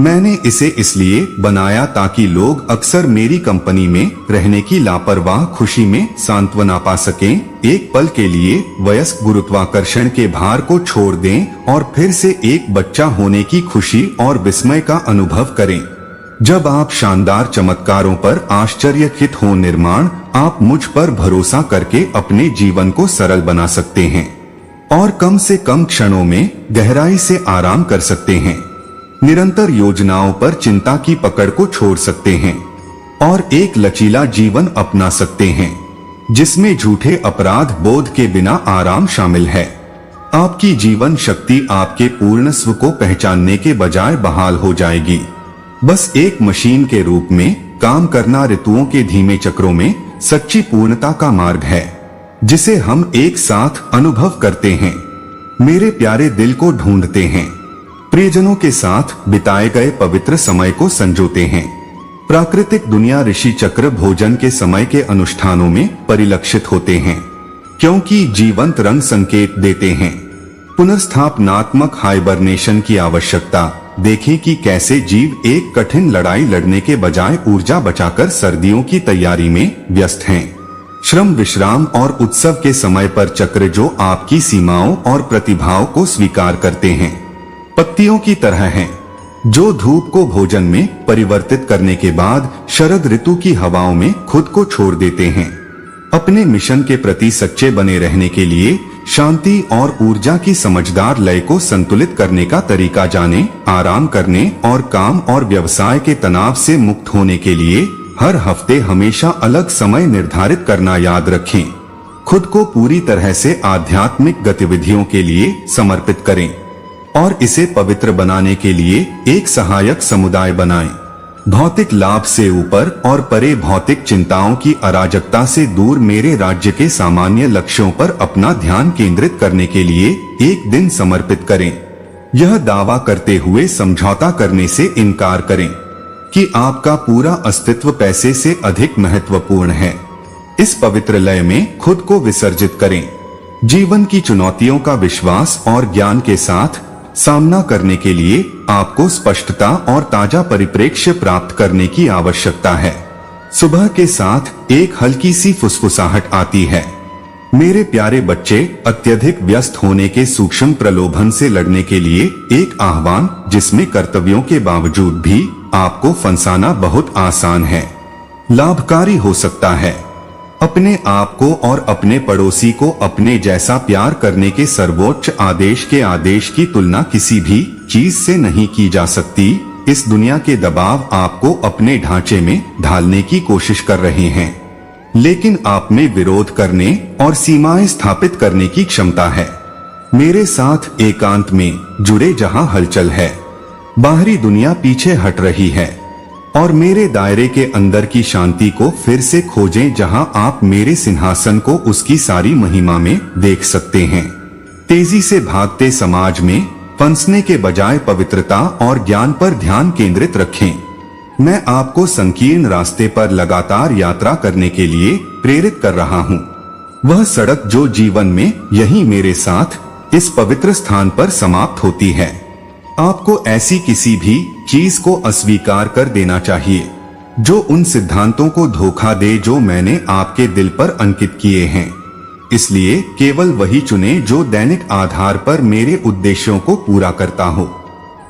मैंने इसे इसलिए बनाया ताकि लोग अक्सर मेरी कंपनी में रहने की लापरवाह खुशी में सांत्वना पा सकें, एक पल के लिए वयस्क गुरुत्वाकर्षण के भार को छोड़ दें और फिर से एक बच्चा होने की खुशी और विस्मय का अनुभव करें। जब आप शानदार चमत्कारों पर आश्चर्यचकित हो, निर्माण, आप मुझ पर भरोसा करके अपने जीवन को सरल बना सकते हैं और कम से कम क्षणों में गहराई से आराम कर सकते हैं। निरंतर योजनाओं पर चिंता की पकड़ को छोड़ सकते हैं और एक लचीला जीवन अपना सकते हैं जिसमें झूठे अपराध बोध के बिना आराम शामिल है। आपकी जीवन शक्ति आपके पूर्ण स्व को पहचानने के बजाय बहाल हो जाएगी। बस एक मशीन के रूप में काम करना ऋतुओं के धीमे चक्रों में सच्ची पूर्णता का मार्ग है जिसे हम एक साथ अनुभव करते हैं। मेरे प्यारे दिल को ढूंढते हैं, प्रियजनों के साथ बिताए गए पवित्र समय को संजोते हैं। प्राकृतिक दुनिया ऋषि चक्र भोजन के समय के अनुष्ठानों में परिलक्षित होते हैं क्योंकि जीवंत रंग संकेत देते हैं। पुनर्स्थापनात्मक हाइबरनेशन की आवश्यकता, देखें कि कैसे जीव एक कठिन लड़ाई लड़ने के बजाय ऊर्जा बचाकर सर्दियों की तैयारी में व्यस्त हैं। श्रम, विश्राम और उत्सव के समय पर चक्र जो आपकी सीमाओं और प्रतिभाओं को स्वीकार करते हैं, पत्तियों की तरह हैं जो धूप को भोजन में परिवर्तित करने के बाद शरद ऋतु की हवाओं में खुद को छोड़ देते हैं। अपने मिशन के प्रति सच्चे बने रहने के लिए शांति और ऊर्जा की समझदार लय को संतुलित करने का तरीका जाने। आराम करने और काम और व्यवसाय के तनाव से मुक्त होने के लिए हर हफ्ते हमेशा अलग समय निर्धारित करना याद रखें। खुद को पूरी तरह से आध्यात्मिक गतिविधियों के लिए समर्पित करें और इसे पवित्र बनाने के लिए एक सहायक समुदाय बनाएं। भौतिक लाभ से ऊपर और परे भौतिक चिंताओं की अराजकता से दूर मेरे राज्य के सामान्य लक्ष्यों पर अपना ध्यान केंद्रित करने के लिए एक दिन समर्पित करें। यह दावा करते हुए समझौता करने से इनकार करें कि आपका पूरा अस्तित्व पैसे से अधिक महत्वपूर्ण है। इस पवित्र लय में खुद को विसर्जित करें। जीवन की चुनौतियों का विश्वास और ज्ञान के साथ सामना करने के लिए आपको स्पष्टता और ताजा परिप्रेक्ष्य प्राप्त करने की आवश्यकता है। सुबह के साथ एक हल्की सी फुसफुसाहट आती है। मेरे प्यारे बच्चे, अत्यधिक व्यस्त होने के सूक्ष्म प्रलोभन से लड़ने के लिए एक आह्वान जिसमें कर्तव्यों के बावजूद भी आपको फंसाना बहुत आसान है, लाभकारी हो सकता है। अपने आप को और अपने पड़ोसी को अपने जैसा प्यार करने के सर्वोच्च आदेश के आदेश की तुलना किसी भी चीज से नहीं की जा सकती। इस दुनिया के दबाव आपको अपने ढांचे में ढालने की कोशिश कर रहे हैं, लेकिन आप में विरोध करने और सीमाएं स्थापित करने की क्षमता है। मेरे साथ एकांत में जुड़े जहां हलचल है, बाहरी दुनिया पीछे हट रही है, और मेरे दायरे के अंदर की शांति को फिर से खोजें जहां आप मेरे सिंहासन को उसकी सारी महिमा में देख सकते हैं। तेजी से भागते समाज में फंसने के बजाय पवित्रता और ज्ञान पर ध्यान केंद्रित रखें। मैं आपको संकीर्ण रास्ते पर लगातार यात्रा करने के लिए प्रेरित कर रहा हूं, वह सड़क जो जीवन में यहीं मेरे साथ इस पवित्र स्थान पर समाप्त होती है। आपको ऐसी किसी भी चीज को अस्वीकार कर देना चाहिए जो उन सिद्धांतों को धोखा दे जो मैंने आपके दिल पर अंकित किए हैं। इसलिए केवल वही चुने जो दैनिक आधार पर मेरे उद्देश्यों को पूरा करता हो।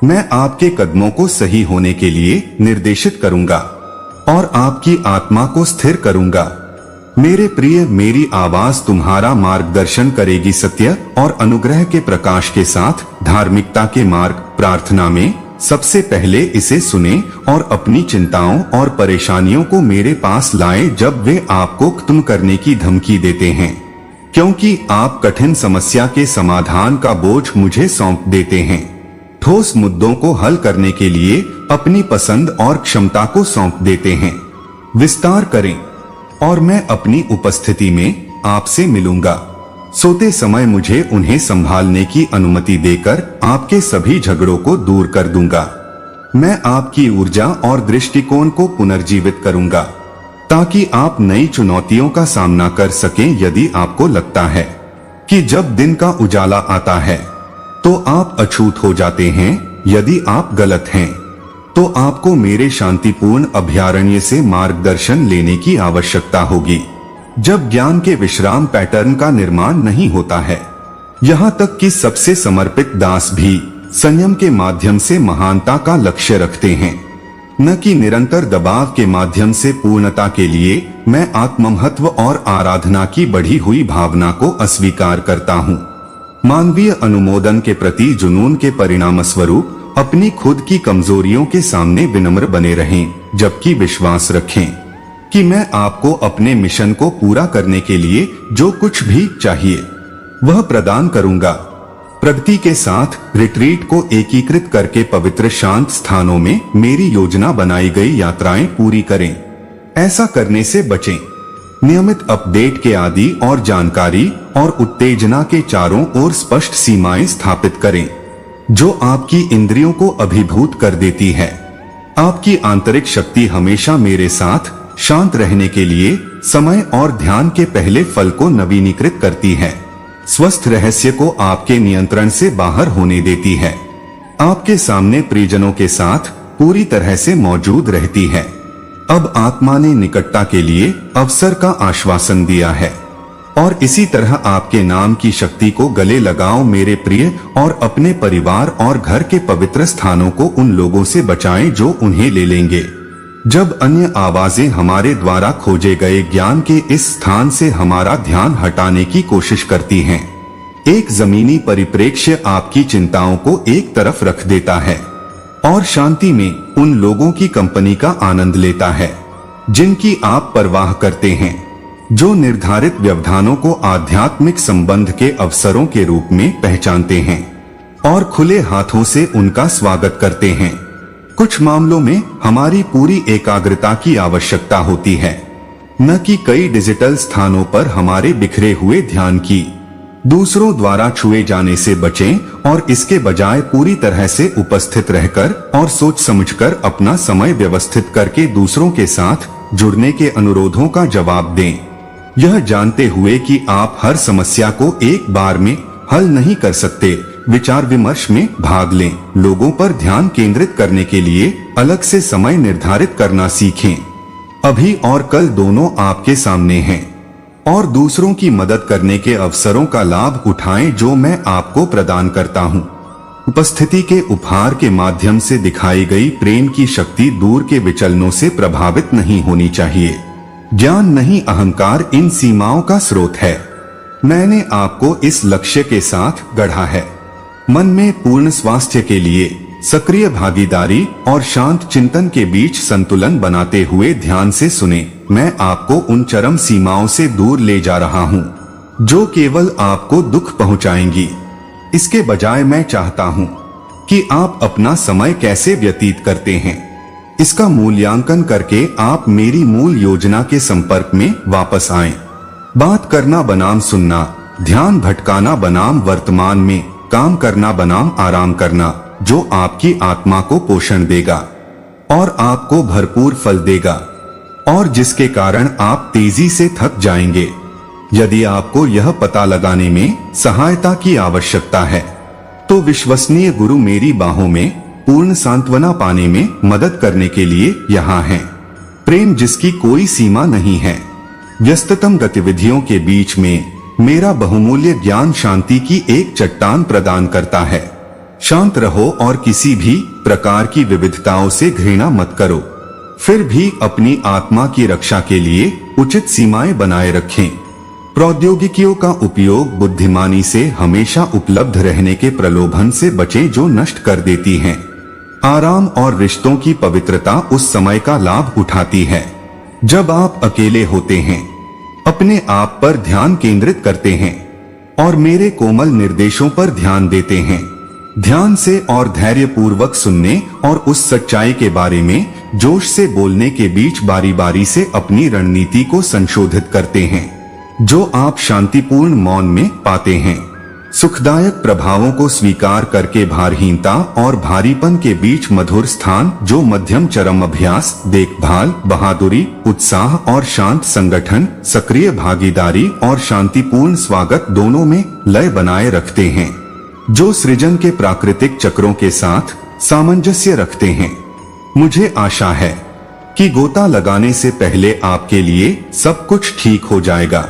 मैं आपके कदमों को सही होने के लिए निर्देशित करूंगा और आपकी आत्मा को स्थिर करूंगा। मेरे प्रिय, मेरी आवाज तुम्हारा मार्गदर्शन करेगी सत्य और अनुग्रह के प्रकाश के साथ धार्मिकता के मार्ग। प्रार्थना में सबसे पहले इसे सुने और अपनी चिंताओं और परेशानियों को मेरे पास लाएं जब वे आपको खत्म करने की धमकी देते हैं, क्योंकि आप कठिन समस्या के समाधान का बोझ मुझे सौंप देते हैं। ठोस मुद्दों को हल करने के लिए अपनी पसंद और क्षमता को सौंप देते हैं। विस्तार करें और मैं अपनी उपस्थिति में आपसे मिलूंगा। सोते समय मुझे उन्हें संभालने की अनुमति देकर आपके सभी झगड़ों को दूर कर दूंगा। मैं आपकी ऊर्जा और दृष्टिकोण को पुनर्जीवित करूंगा ताकि आप नई चुनौतियों का सामना कर सकें। यदि आपको लगता है कि जब दिन का उजाला आता है तो आप अछूत हो जाते हैं, यदि आप गलत हैं तो आपको मेरे शांतिपूर्ण अभयारण्य से मार्गदर्शन लेने की आवश्यकता होगी। जब ज्ञान के विश्राम पैटर्न का निर्माण नहीं होता है, यहाँ तक कि सबसे समर्पित दास भी संयम के माध्यम से महानता का लक्ष्य रखते हैं, न कि निरंतर दबाव के माध्यम से पूर्णता के लिए। मैं आत्ममहत्व और आराधना की बढ़ी हुई भावना को अस्वीकार करता हूँ। मानवीय अनुमोदन के प्रति जुनून के परिणाम स्वरूप अपनी खुद की कमजोरियों के सामने विनम्र बने रहें, जबकि विश्वास रखें कि मैं आपको अपने मिशन को पूरा करने के लिए जो कुछ भी चाहिए वह प्रदान करूंगा। प्रगति के साथ रिट्रीट को एकीकृत करके पवित्र शांत स्थानों में मेरी योजना बनाई गई यात्राएं पूरी करें। ऐसा करने से बचें। नियमित अपडेट के आदि और जानकारी और उत्तेजना के चारों ओर स्पष्ट सीमाएं स्थापित करें जो आपकी इंद्रियों को अभिभूत कर देती है। आपकी आंतरिक शक्ति हमेशा मेरे साथ शांत रहने के लिए समय और ध्यान के पहले फल को नवीनीकृत करती है। स्वस्थ रहस्य को आपके नियंत्रण से बाहर होने देती है। आपके सामने परिजनों के साथ पूरी तरह से मौजूद रहती है। अब आत्मा ने निकटता के लिए अवसर का आश्वासन दिया है और इसी तरह आपके नाम की शक्ति को गले लगाओ मेरे प्रिय, और अपने परिवार और घर के पवित्र स्थानों को उन लोगों से बचाएं जो उन्हें ले लेंगे। जब अन्य आवाजें हमारे द्वारा खोजे गए ज्ञान के इस स्थान से हमारा ध्यान हटाने की कोशिश करती हैं, एक जमीनी परिप्रेक्ष्य आपकी चिंताओं को एक तरफ रख देता है और शांति में उन लोगों की कंपनी का आनंद लेता है जिनकी आप परवाह करते हैं, जो निर्धारित व्यवधानों को आध्यात्मिक संबंध के अवसरों के रूप में पहचानते हैं और खुले हाथों से उनका स्वागत करते हैं। कुछ मामलों में हमारी पूरी एकाग्रता की आवश्यकता होती है, न कि कई डिजिटल स्थानों पर हमारे बिखरे हुए ध्यान की। दूसरों द्वारा छुए जाने से बचें और इसके बजाय पूरी तरह से उपस्थित रहकर और सोच समझकर अपना समय व्यवस्थित करके दूसरों के साथ जुड़ने के अनुरोधों का जवाब दें, यह जानते हुए कि आप हर समस्या को एक बार में हल नहीं कर सकते। विचार विमर्श में भाग लें। लोगों पर ध्यान केंद्रित करने के लिए अलग से समय निर्धारित करना सीखें। अभी और कल दोनों आपके सामने हैं और दूसरों की मदद करने के अवसरों का लाभ उठाएं जो मैं आपको प्रदान करता हूं। उपस्थिति के उपहार के माध्यम से दिखाई गई प्रेम की शक्ति दूर के विचलनों से प्रभावित नहीं होनी चाहिए। ज्ञान नहीं, अहंकार इन सीमाओं का स्रोत है। मैंने आपको इस लक्ष्य के साथ गढ़ा है। मन में पूर्ण स्वास्थ्य के लिए सक्रिय भागीदारी और शांत चिंतन के बीच संतुलन बनाते हुए ध्यान से सुने। मैं आपको उन चरम सीमाओं से दूर ले जा रहा हूँ जो केवल आपको दुख पहुँचाएंगी। इसके बजाय मैं चाहता हूँ कि आप अपना समय कैसे व्यतीत करते हैं, इसका मूल्यांकन करके आप मेरी मूल योजना के संपर्क में वापस आएं। बात करना बनाम सुनना, ध्यान भटकाना बनाम वर्तमान में काम करना बनाम आराम करना, जो आपकी आत्मा को पोषण देगा और आपको भरपूर फल देगा और जिसके कारण आप तेजी से थक जाएंगे। यदि आपको यह पता लगाने में सहायता की आवश्यकता है तो विश्वसनीय गुरु मेरी बाहों में पूर्ण सांत्वना पाने में मदद करने के लिए यहाँ हैं। प्रेम जिसकी कोई सीमा नहीं है। व्यस्ततम गतिविधियों के बीच में मेरा बहुमूल्य ज्ञान शांति की एक चट्टान प्रदान करता है। शांत रहो और किसी भी प्रकार की विविधताओं से घृणा मत करो। फिर भी अपनी आत्मा की रक्षा के लिए उचित सीमाएं बनाए रखें। प्रौद्योगिकियों का उपयोग बुद्धिमानी से हमेशा उपलब्ध रहने के प्रलोभन से बचें जो नष्ट कर देती हैं। आराम और रिश्तों की पवित्रता उस समय का लाभ उठाती है जब आप अकेले होते हैं, अपने आप पर ध्यान केंद्रित करते हैं और मेरे कोमल निर्देशों पर ध्यान देते हैं। ध्यान से और धैर्य पूर्वक सुनने और उस सच्चाई के बारे में जोश से बोलने के बीच बारी बारी से अपनी रणनीति को संशोधित करते हैं जो आप शांतिपूर्ण मौन में पाते हैं। सुखदायक प्रभावों को स्वीकार करके भारहीनता और भारीपन के बीच मधुर स्थान जो मध्यम चरम अभ्यास, देखभाल, बहादुरी, उत्साह और शांत संगठन, सक्रिय भागीदारी और शांतिपूर्ण स्वागत दोनों में लय बनाए रखते हैं जो सृजन के प्राकृतिक चक्रों के साथ सामंजस्य रखते हैं। मुझे आशा है कि गोता लगाने से पहले आपके लिए सब कुछ ठीक हो जाएगा।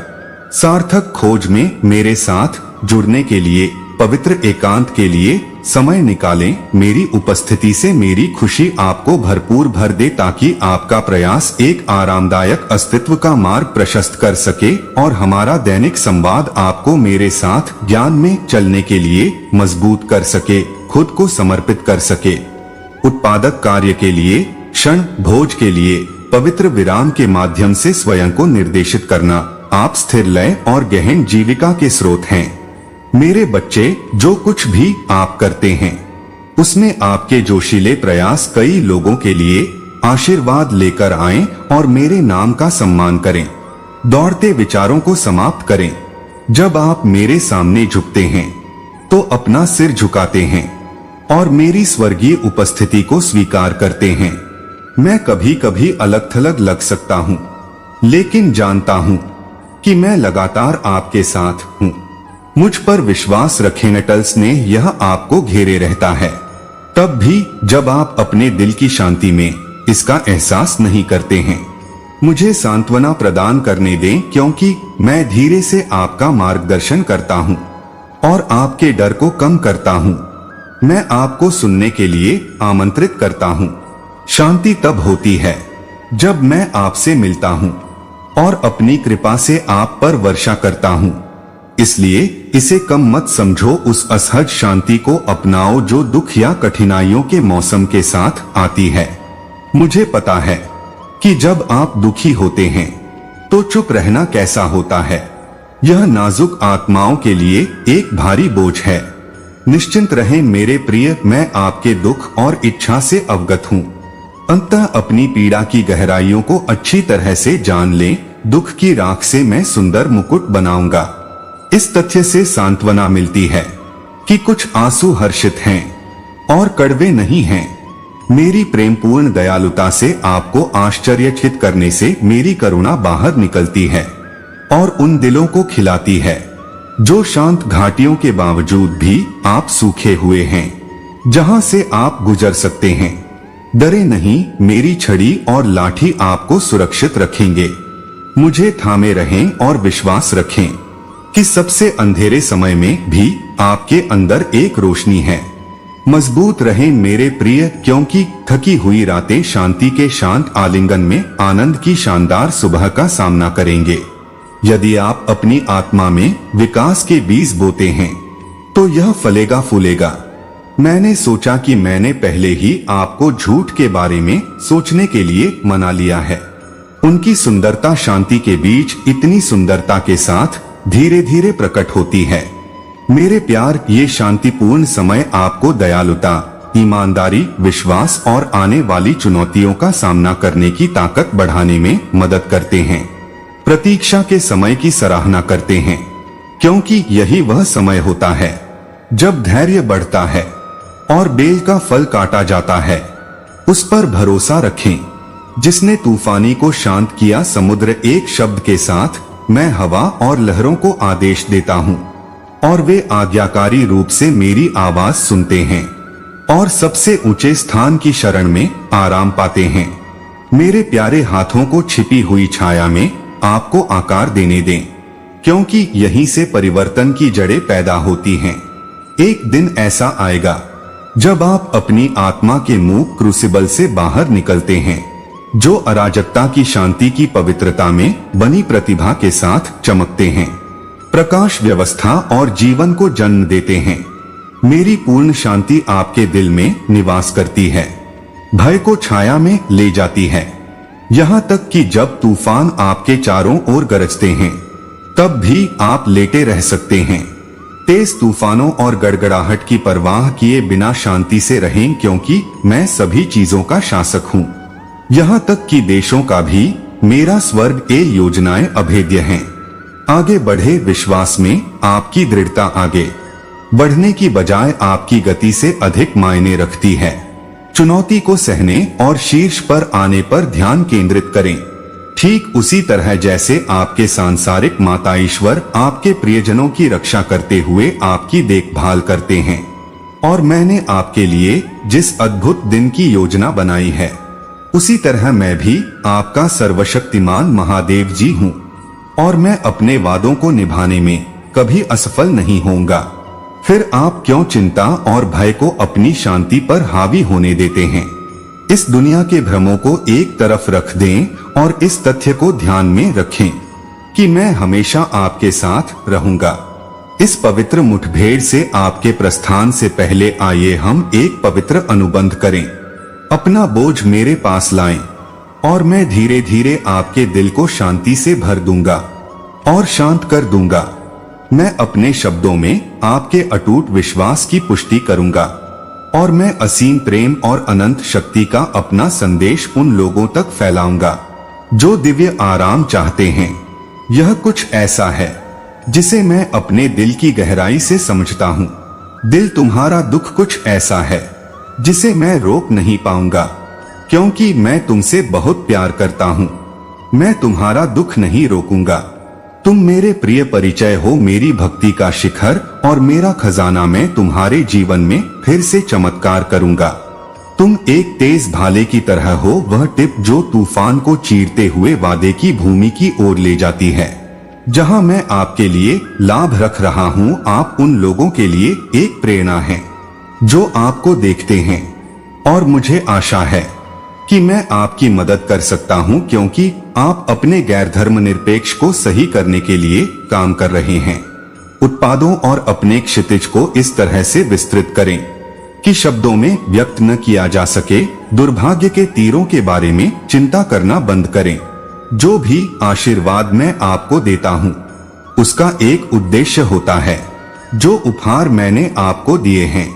सार्थक खोज में मेरे साथ जुड़ने के लिए, पवित्र एकांत के लिए समय निकालें। मेरी उपस्थिति से मेरी खुशी आपको भरपूर भर दे ताकि आपका प्रयास एक आरामदायक अस्तित्व का मार्ग प्रशस्त कर सके और हमारा दैनिक संवाद आपको मेरे साथ ज्ञान में चलने के लिए मजबूत कर सके, खुद को समर्पित कर सके। उत्पादक कार्य के लिए, क्षण भोज के लिए पवित्र विराम के माध्यम से स्वयं को निर्देशित करना। आप स्थिर लय और गहन जीविका के स्रोत हैं। मेरे बच्चे, जो कुछ भी आप करते हैं उसमें आपके जोशीले प्रयास कई लोगों के लिए आशीर्वाद लेकर आएं और मेरे नाम का सम्मान करें। दौड़ते विचारों को समाप्त करें। जब आप मेरे सामने झुकते हैं तो अपना सिर झुकाते हैं और मेरी स्वर्गीय उपस्थिति को स्वीकार करते हैं। मैं कभी कभी अलग थलग लग सकता हूँ, लेकिन जानता हूँ कि मैं लगातार आपके साथ हूँ। मुझ पर विश्वास रखें, नटल स्नेह यह आपको घेरे रहता है, तब भी जब आप अपने दिल की शांति में इसका एहसास नहीं करते हैं। मुझे सांत्वना प्रदान करने दें क्योंकि मैं धीरे से आपका मार्गदर्शन करता हूँ और आपके डर को कम करता हूँ। मैं आपको सुनने के लिए आमंत्रित करता हूँ। शांति तब होती है जब मैं आपसे मिलता हूँ और अपनी कृपा से आप पर वर्षा करता हूँ। इसलिए इसे कम मत समझो, उस असहज शांति को अपनाओ जो दुख या कठिनाइयों के मौसम के साथ आती है। मुझे पता है कि जब आप दुखी होते हैं तो चुप रहना कैसा होता है। यह नाजुक आत्माओं के लिए एक भारी बोझ है। निश्चिंत रहें मेरे प्रिय, मैं आपके दुख और इच्छा से अवगत हूँ। अंततः अपनी पीड़ा की गहराइयों को अच्छी तरह से जान लें। दुख की राख से मैं सुंदर मुकुट बनाऊंगा। इस तथ्य से सांत्वना मिलती है कि कुछ आंसू हर्षित हैं और कड़वे नहीं हैं। मेरी प्रेमपूर्ण दयालुता से आपको आश्चर्यचकित करने से मेरी करुणा बाहर निकलती है और उन दिलों को खिलाती है जो शांत घाटियों के बावजूद भी आप सूखे हुए हैं, जहां से आप गुजर सकते हैं। डरे नहीं, मेरी छड़ी और लाठी आपको सुरक्षित रखेंगे। मुझे थामे रहें और विश्वास रखें कि सबसे अंधेरे समय में भी आपके अंदर एक रोशनी है। मजबूत रहें मेरे प्रिय, क्योंकि थकी हुई रातें शांति के शांत आलिंगन में आनंद की शानदार सुबह का सामना करेंगे। यदि आप अपनी आत्मा में विकास के बीज बोते हैं तो यह फलेगा फूलेगा। मैंने सोचा कि मैंने पहले ही आपको झूठ के बारे में सोचने के लिए मना लिया है। उनकी सुंदरता शांति के बीच इतनी सुंदरता के साथ धीरे धीरे प्रकट होती है। मेरे प्यार, ये शांतिपूर्ण समय आपको दयालुता, ईमानदारी, विश्वास और आने वाली चुनौतियों का सामना करने की ताकत बढ़ाने में मदद करते हैं। प्रतीक्षा के समय की सराहना करते हैं, क्योंकि यही वह समय होता है जब धैर्य बढ़ता है और बेल का फल काटा जाता है। उस पर भरोसा रखें जिसने तूफानी को शांत किया। समुद्र एक शब्द के साथ, मैं हवा और लहरों को आदेश देता हूँ और वे आज्ञाकारी रूप से मेरी आवाज सुनते हैं और सबसे ऊंचे स्थान की शरण में आराम पाते हैं। मेरे प्यारे हाथों को छिपी हुई छाया में आपको आकार देने दें, क्योंकि यहीं से परिवर्तन की जड़ें पैदा होती हैं। एक दिन ऐसा आएगा जब आप अपनी आत्मा के मुंह क्रूसिबल से बाहर निकलते हैं, जो अराजकता की शांति की पवित्रता में बनी प्रतिभा के साथ चमकते हैं, प्रकाश व्यवस्था और जीवन को जन्म देते हैं। मेरी पूर्ण शांति आपके दिल में निवास करती है, भय को छाया में ले जाती है। यहाँ तक कि जब तूफान आपके चारों ओर गरजते हैं, तब भी आप लेटे रह सकते हैं। तेज तूफानों और गड़गड़ाहट की परवाह किए बिना शांति से रहें, क्योंकि मैं सभी चीजों का शासक हूँ। यहाँ तक कि देशों का भी मेरा स्वर्ग ए योजनाएं अभेद्य हैं। आगे बढ़े विश्वास में आपकी दृढ़ता आगे बढ़ने की बजाय आपकी गति से अधिक मायने रखती है। चुनौती को सहने और शीर्ष पर आने पर ध्यान केंद्रित करें, ठीक उसी तरह जैसे आपके सांसारिक माता ईश्वर आपके प्रियजनों की रक्षा करते हुए आपकी देखभाल करते हैं। और मैंने आपके लिए जिस अद्भुत दिन की योजना बनाई है, उसी तरह मैं भी आपका सर्वशक्तिमान महादेव जी हूँ, और मैं अपने वादों को निभाने में कभी असफल नहीं होऊंगा। फिर आप क्यों चिंता और भय को अपनी शांति पर हावी होने देते हैं? इस दुनिया के भ्रमों को एक तरफ रख दें और इस तथ्य को ध्यान में रखें कि मैं हमेशा आपके साथ रहूंगा। इस पवित्र मुठभेड़ से आपके प्रस्थान से पहले आइए हम एक पवित्र अनुबंध करें। अपना बोझ मेरे पास लाएं और मैं धीरे धीरे आपके दिल को शांति से भर दूंगा और शांत कर दूंगा। मैं अपने शब्दों में आपके अटूट विश्वास की पुष्टि करूंगा और मैं असीम प्रेम और अनंत शक्ति का अपना संदेश उन लोगों तक फैलाऊंगा जो दिव्य आराम चाहते हैं। यह कुछ ऐसा है जिसे मैं अपने दिल की गहराई से समझता हूँ। दिल तुम्हारा दुख कुछ ऐसा है जिसे मैं रोक नहीं पाऊंगा, क्योंकि मैं तुमसे बहुत प्यार करता हूँ। मैं तुम्हारा दुख नहीं रोकूंगा। तुम मेरे प्रिय परिचय हो, मेरी भक्ति का शिखर और मेरा खजाना। मैं तुम्हारे जीवन में फिर से चमत्कार करूंगा। तुम एक तेज भाले की तरह हो, वह टिप जो तूफान को चीरते हुए वादे की भूमि की ओर ले जाती है। जहां मैं आपके लिए लाभ रख रहा हूं, आप उन लोगों के लिए एक प्रेरणा हैं जो आपको देखते हैं। और मुझे आशा है कि मैं आपकी मदद कर सकता हूं, क्योंकि आप अपने गैर धर्मनिरपेक्ष को सही करने के लिए काम कर रहे हैं। उत्पादों और अपने क्षितिज को इस तरह से विस्तृत करें कि शब्दों में व्यक्त न किया जा सके। दुर्भाग्य के तीरों के बारे में चिंता करना बंद करें। जो भी आशीर्वाद मैं आपको देता हूं, उसका एक उद्देश्य होता है। जो उपहार मैंने आपको दिए हैं,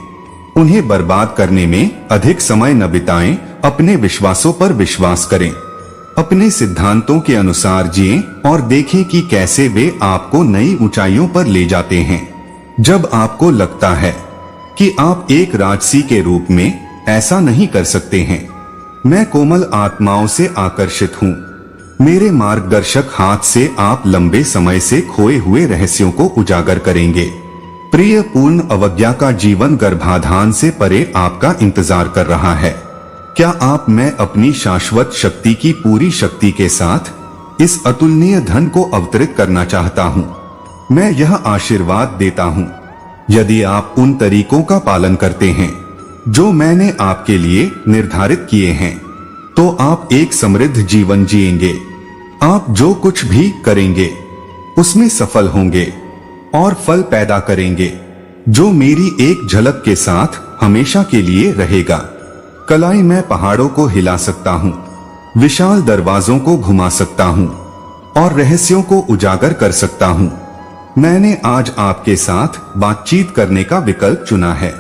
उन्हें बर्बाद करने में अधिक समय न बिताएं। अपने विश्वासों पर विश्वास करें, अपने सिद्धांतों के अनुसार जिएं और देखें कि कैसे वे आपको नई ऊंचाइयों पर ले जाते हैं। जब आपको लगता है कि आप एक राजसी के रूप में ऐसा नहीं कर सकते हैं, मैं कोमल आत्माओं से आकर्षित हूँ। मेरे मार्गदर्शक हाथ से आप लंबे समय से खोए हुए रहस्यों को उजागर करेंगे। प्रिय पूर्ण अवज्ञा का जीवन गर्भाधान से परे आपका इंतजार कर रहा है। क्या आप मैं अपनी शाश्वत शक्ति की पूरी शक्ति के साथ इस अतुलनीय धन को अवतरित करना चाहता हूँ? मैं यह आशीर्वाद देता हूँ, यदि आप उन तरीकों का पालन करते हैं जो मैंने आपके लिए निर्धारित किए हैं, तो आप एक समृद्ध जीवन जिएंगे। आप जो कुछ भी करेंगे उसमें सफल होंगे और फल पैदा करेंगे, जो मेरी एक झलक के साथ हमेशा के लिए रहेगा। कलाई मैं पहाड़ों को हिला सकता हूँ, विशाल दरवाजों को घुमा सकता हूँ और रहस्यों को उजागर कर सकता हूँ। मैंने आज आपके साथ बातचीत करने का विकल्प चुना है,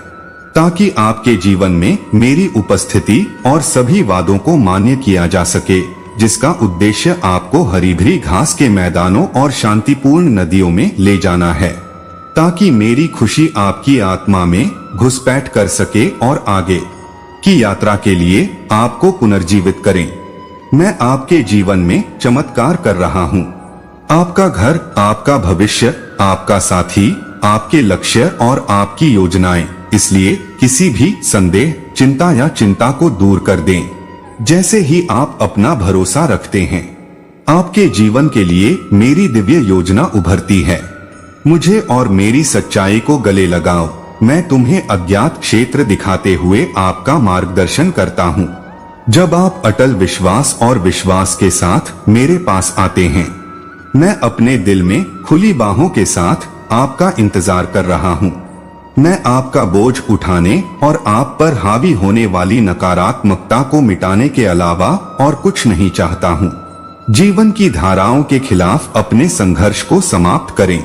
ताकि आपके जीवन में मेरी उपस्थिति और सभी वादों को मान्य किया जा सके, जिसका उद्देश्य आपको हरी भरी घास के मैदानों और शांतिपूर्ण नदियों में ले जाना है, ताकि मेरी खुशी आपकी आत्मा में घुसपैठ कर सके और आगे की यात्रा के लिए आपको पुनर्जीवित करें। मैं आपके जीवन में चमत्कार कर रहा हूँ। आपका घर, आपका भविष्य, आपका साथी, आपके लक्ष्य और आपकी योजनाएं। इसलिए किसी भी संदेह, चिंता या चिंता को दूर कर दें। जैसे ही आप अपना भरोसा रखते हैं, आपके जीवन के लिए मेरी दिव्य योजना उभरती है। मुझे और मेरी सच्चाई को गले लगाओ। मैं तुम्हें अज्ञात क्षेत्र दिखाते हुए आपका मार्गदर्शन करता हूँ। जब आप अटल विश्वास और विश्वास के साथ मेरे पास आते हैं, मैं अपने दिल में खुली बाहों के साथ आपका इंतजार कर रहा हूँ। मैं आपका बोझ उठाने और आप पर हावी होने वाली नकारात्मकता को मिटाने के अलावा और कुछ नहीं चाहता हूँ। जीवन की धाराओं के खिलाफ अपने संघर्ष को समाप्त करें,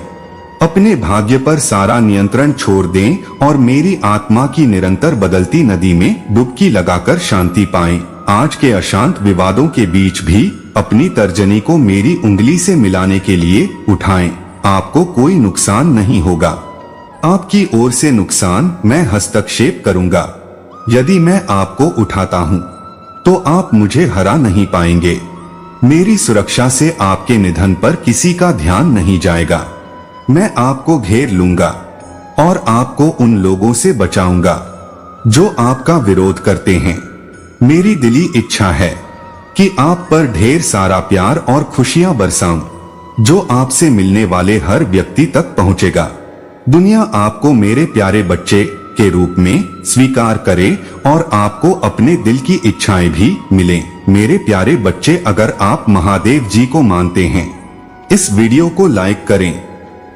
अपने भाग्य पर सारा नियंत्रण छोड़ दें और मेरी आत्मा की निरंतर बदलती नदी में डुबकी लगाकर शांति पाएं। आज के अशांत विवादों के बीच भी अपनी तर्जनी को मेरी उंगली से मिलाने के लिए उठाएं। आपको कोई नुकसान नहीं होगा। आपकी ओर से नुकसान मैं हस्तक्षेप करूंगा। यदि मैं आपको उठाता हूं, तो आप मुझे हरा नहीं पाएंगे। मेरी सुरक्षा से आपके निधन पर किसी का ध्यान नहीं जाएगा। मैं आपको घेर लूंगा और आपको उन लोगों से बचाऊंगा जो आपका विरोध करते हैं। मेरी दिली इच्छा है कि आप पर ढेर सारा प्यार और खुशियां बरसाऊं, जो आपसे मिलने वाले हर व्यक्ति तक पहुंचेगा। दुनिया आपको मेरे प्यारे बच्चे के रूप में स्वीकार करे और आपको अपने दिल की इच्छाएं भी मिलें। मेरे प्यारे बच्चे, अगर आप महादेव जी को मानते हैं, इस वीडियो को लाइक करें।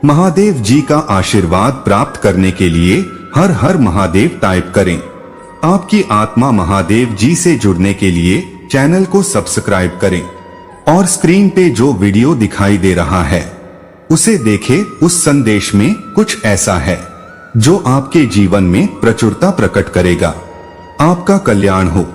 महादेव जी का आशीर्वाद प्राप्त करने के लिए हर हर महादेव टाइप करें। आपकी आत्मा महादेव जी से जुड़ने के लिए चैनल को सब्सक्राइब करें और स्क्रीन पे जो वीडियो दिखाई दे रहा है उसे देखें। उस संदेश में कुछ ऐसा है जो आपके जीवन में प्रचुरता प्रकट करेगा। आपका कल्याण हो।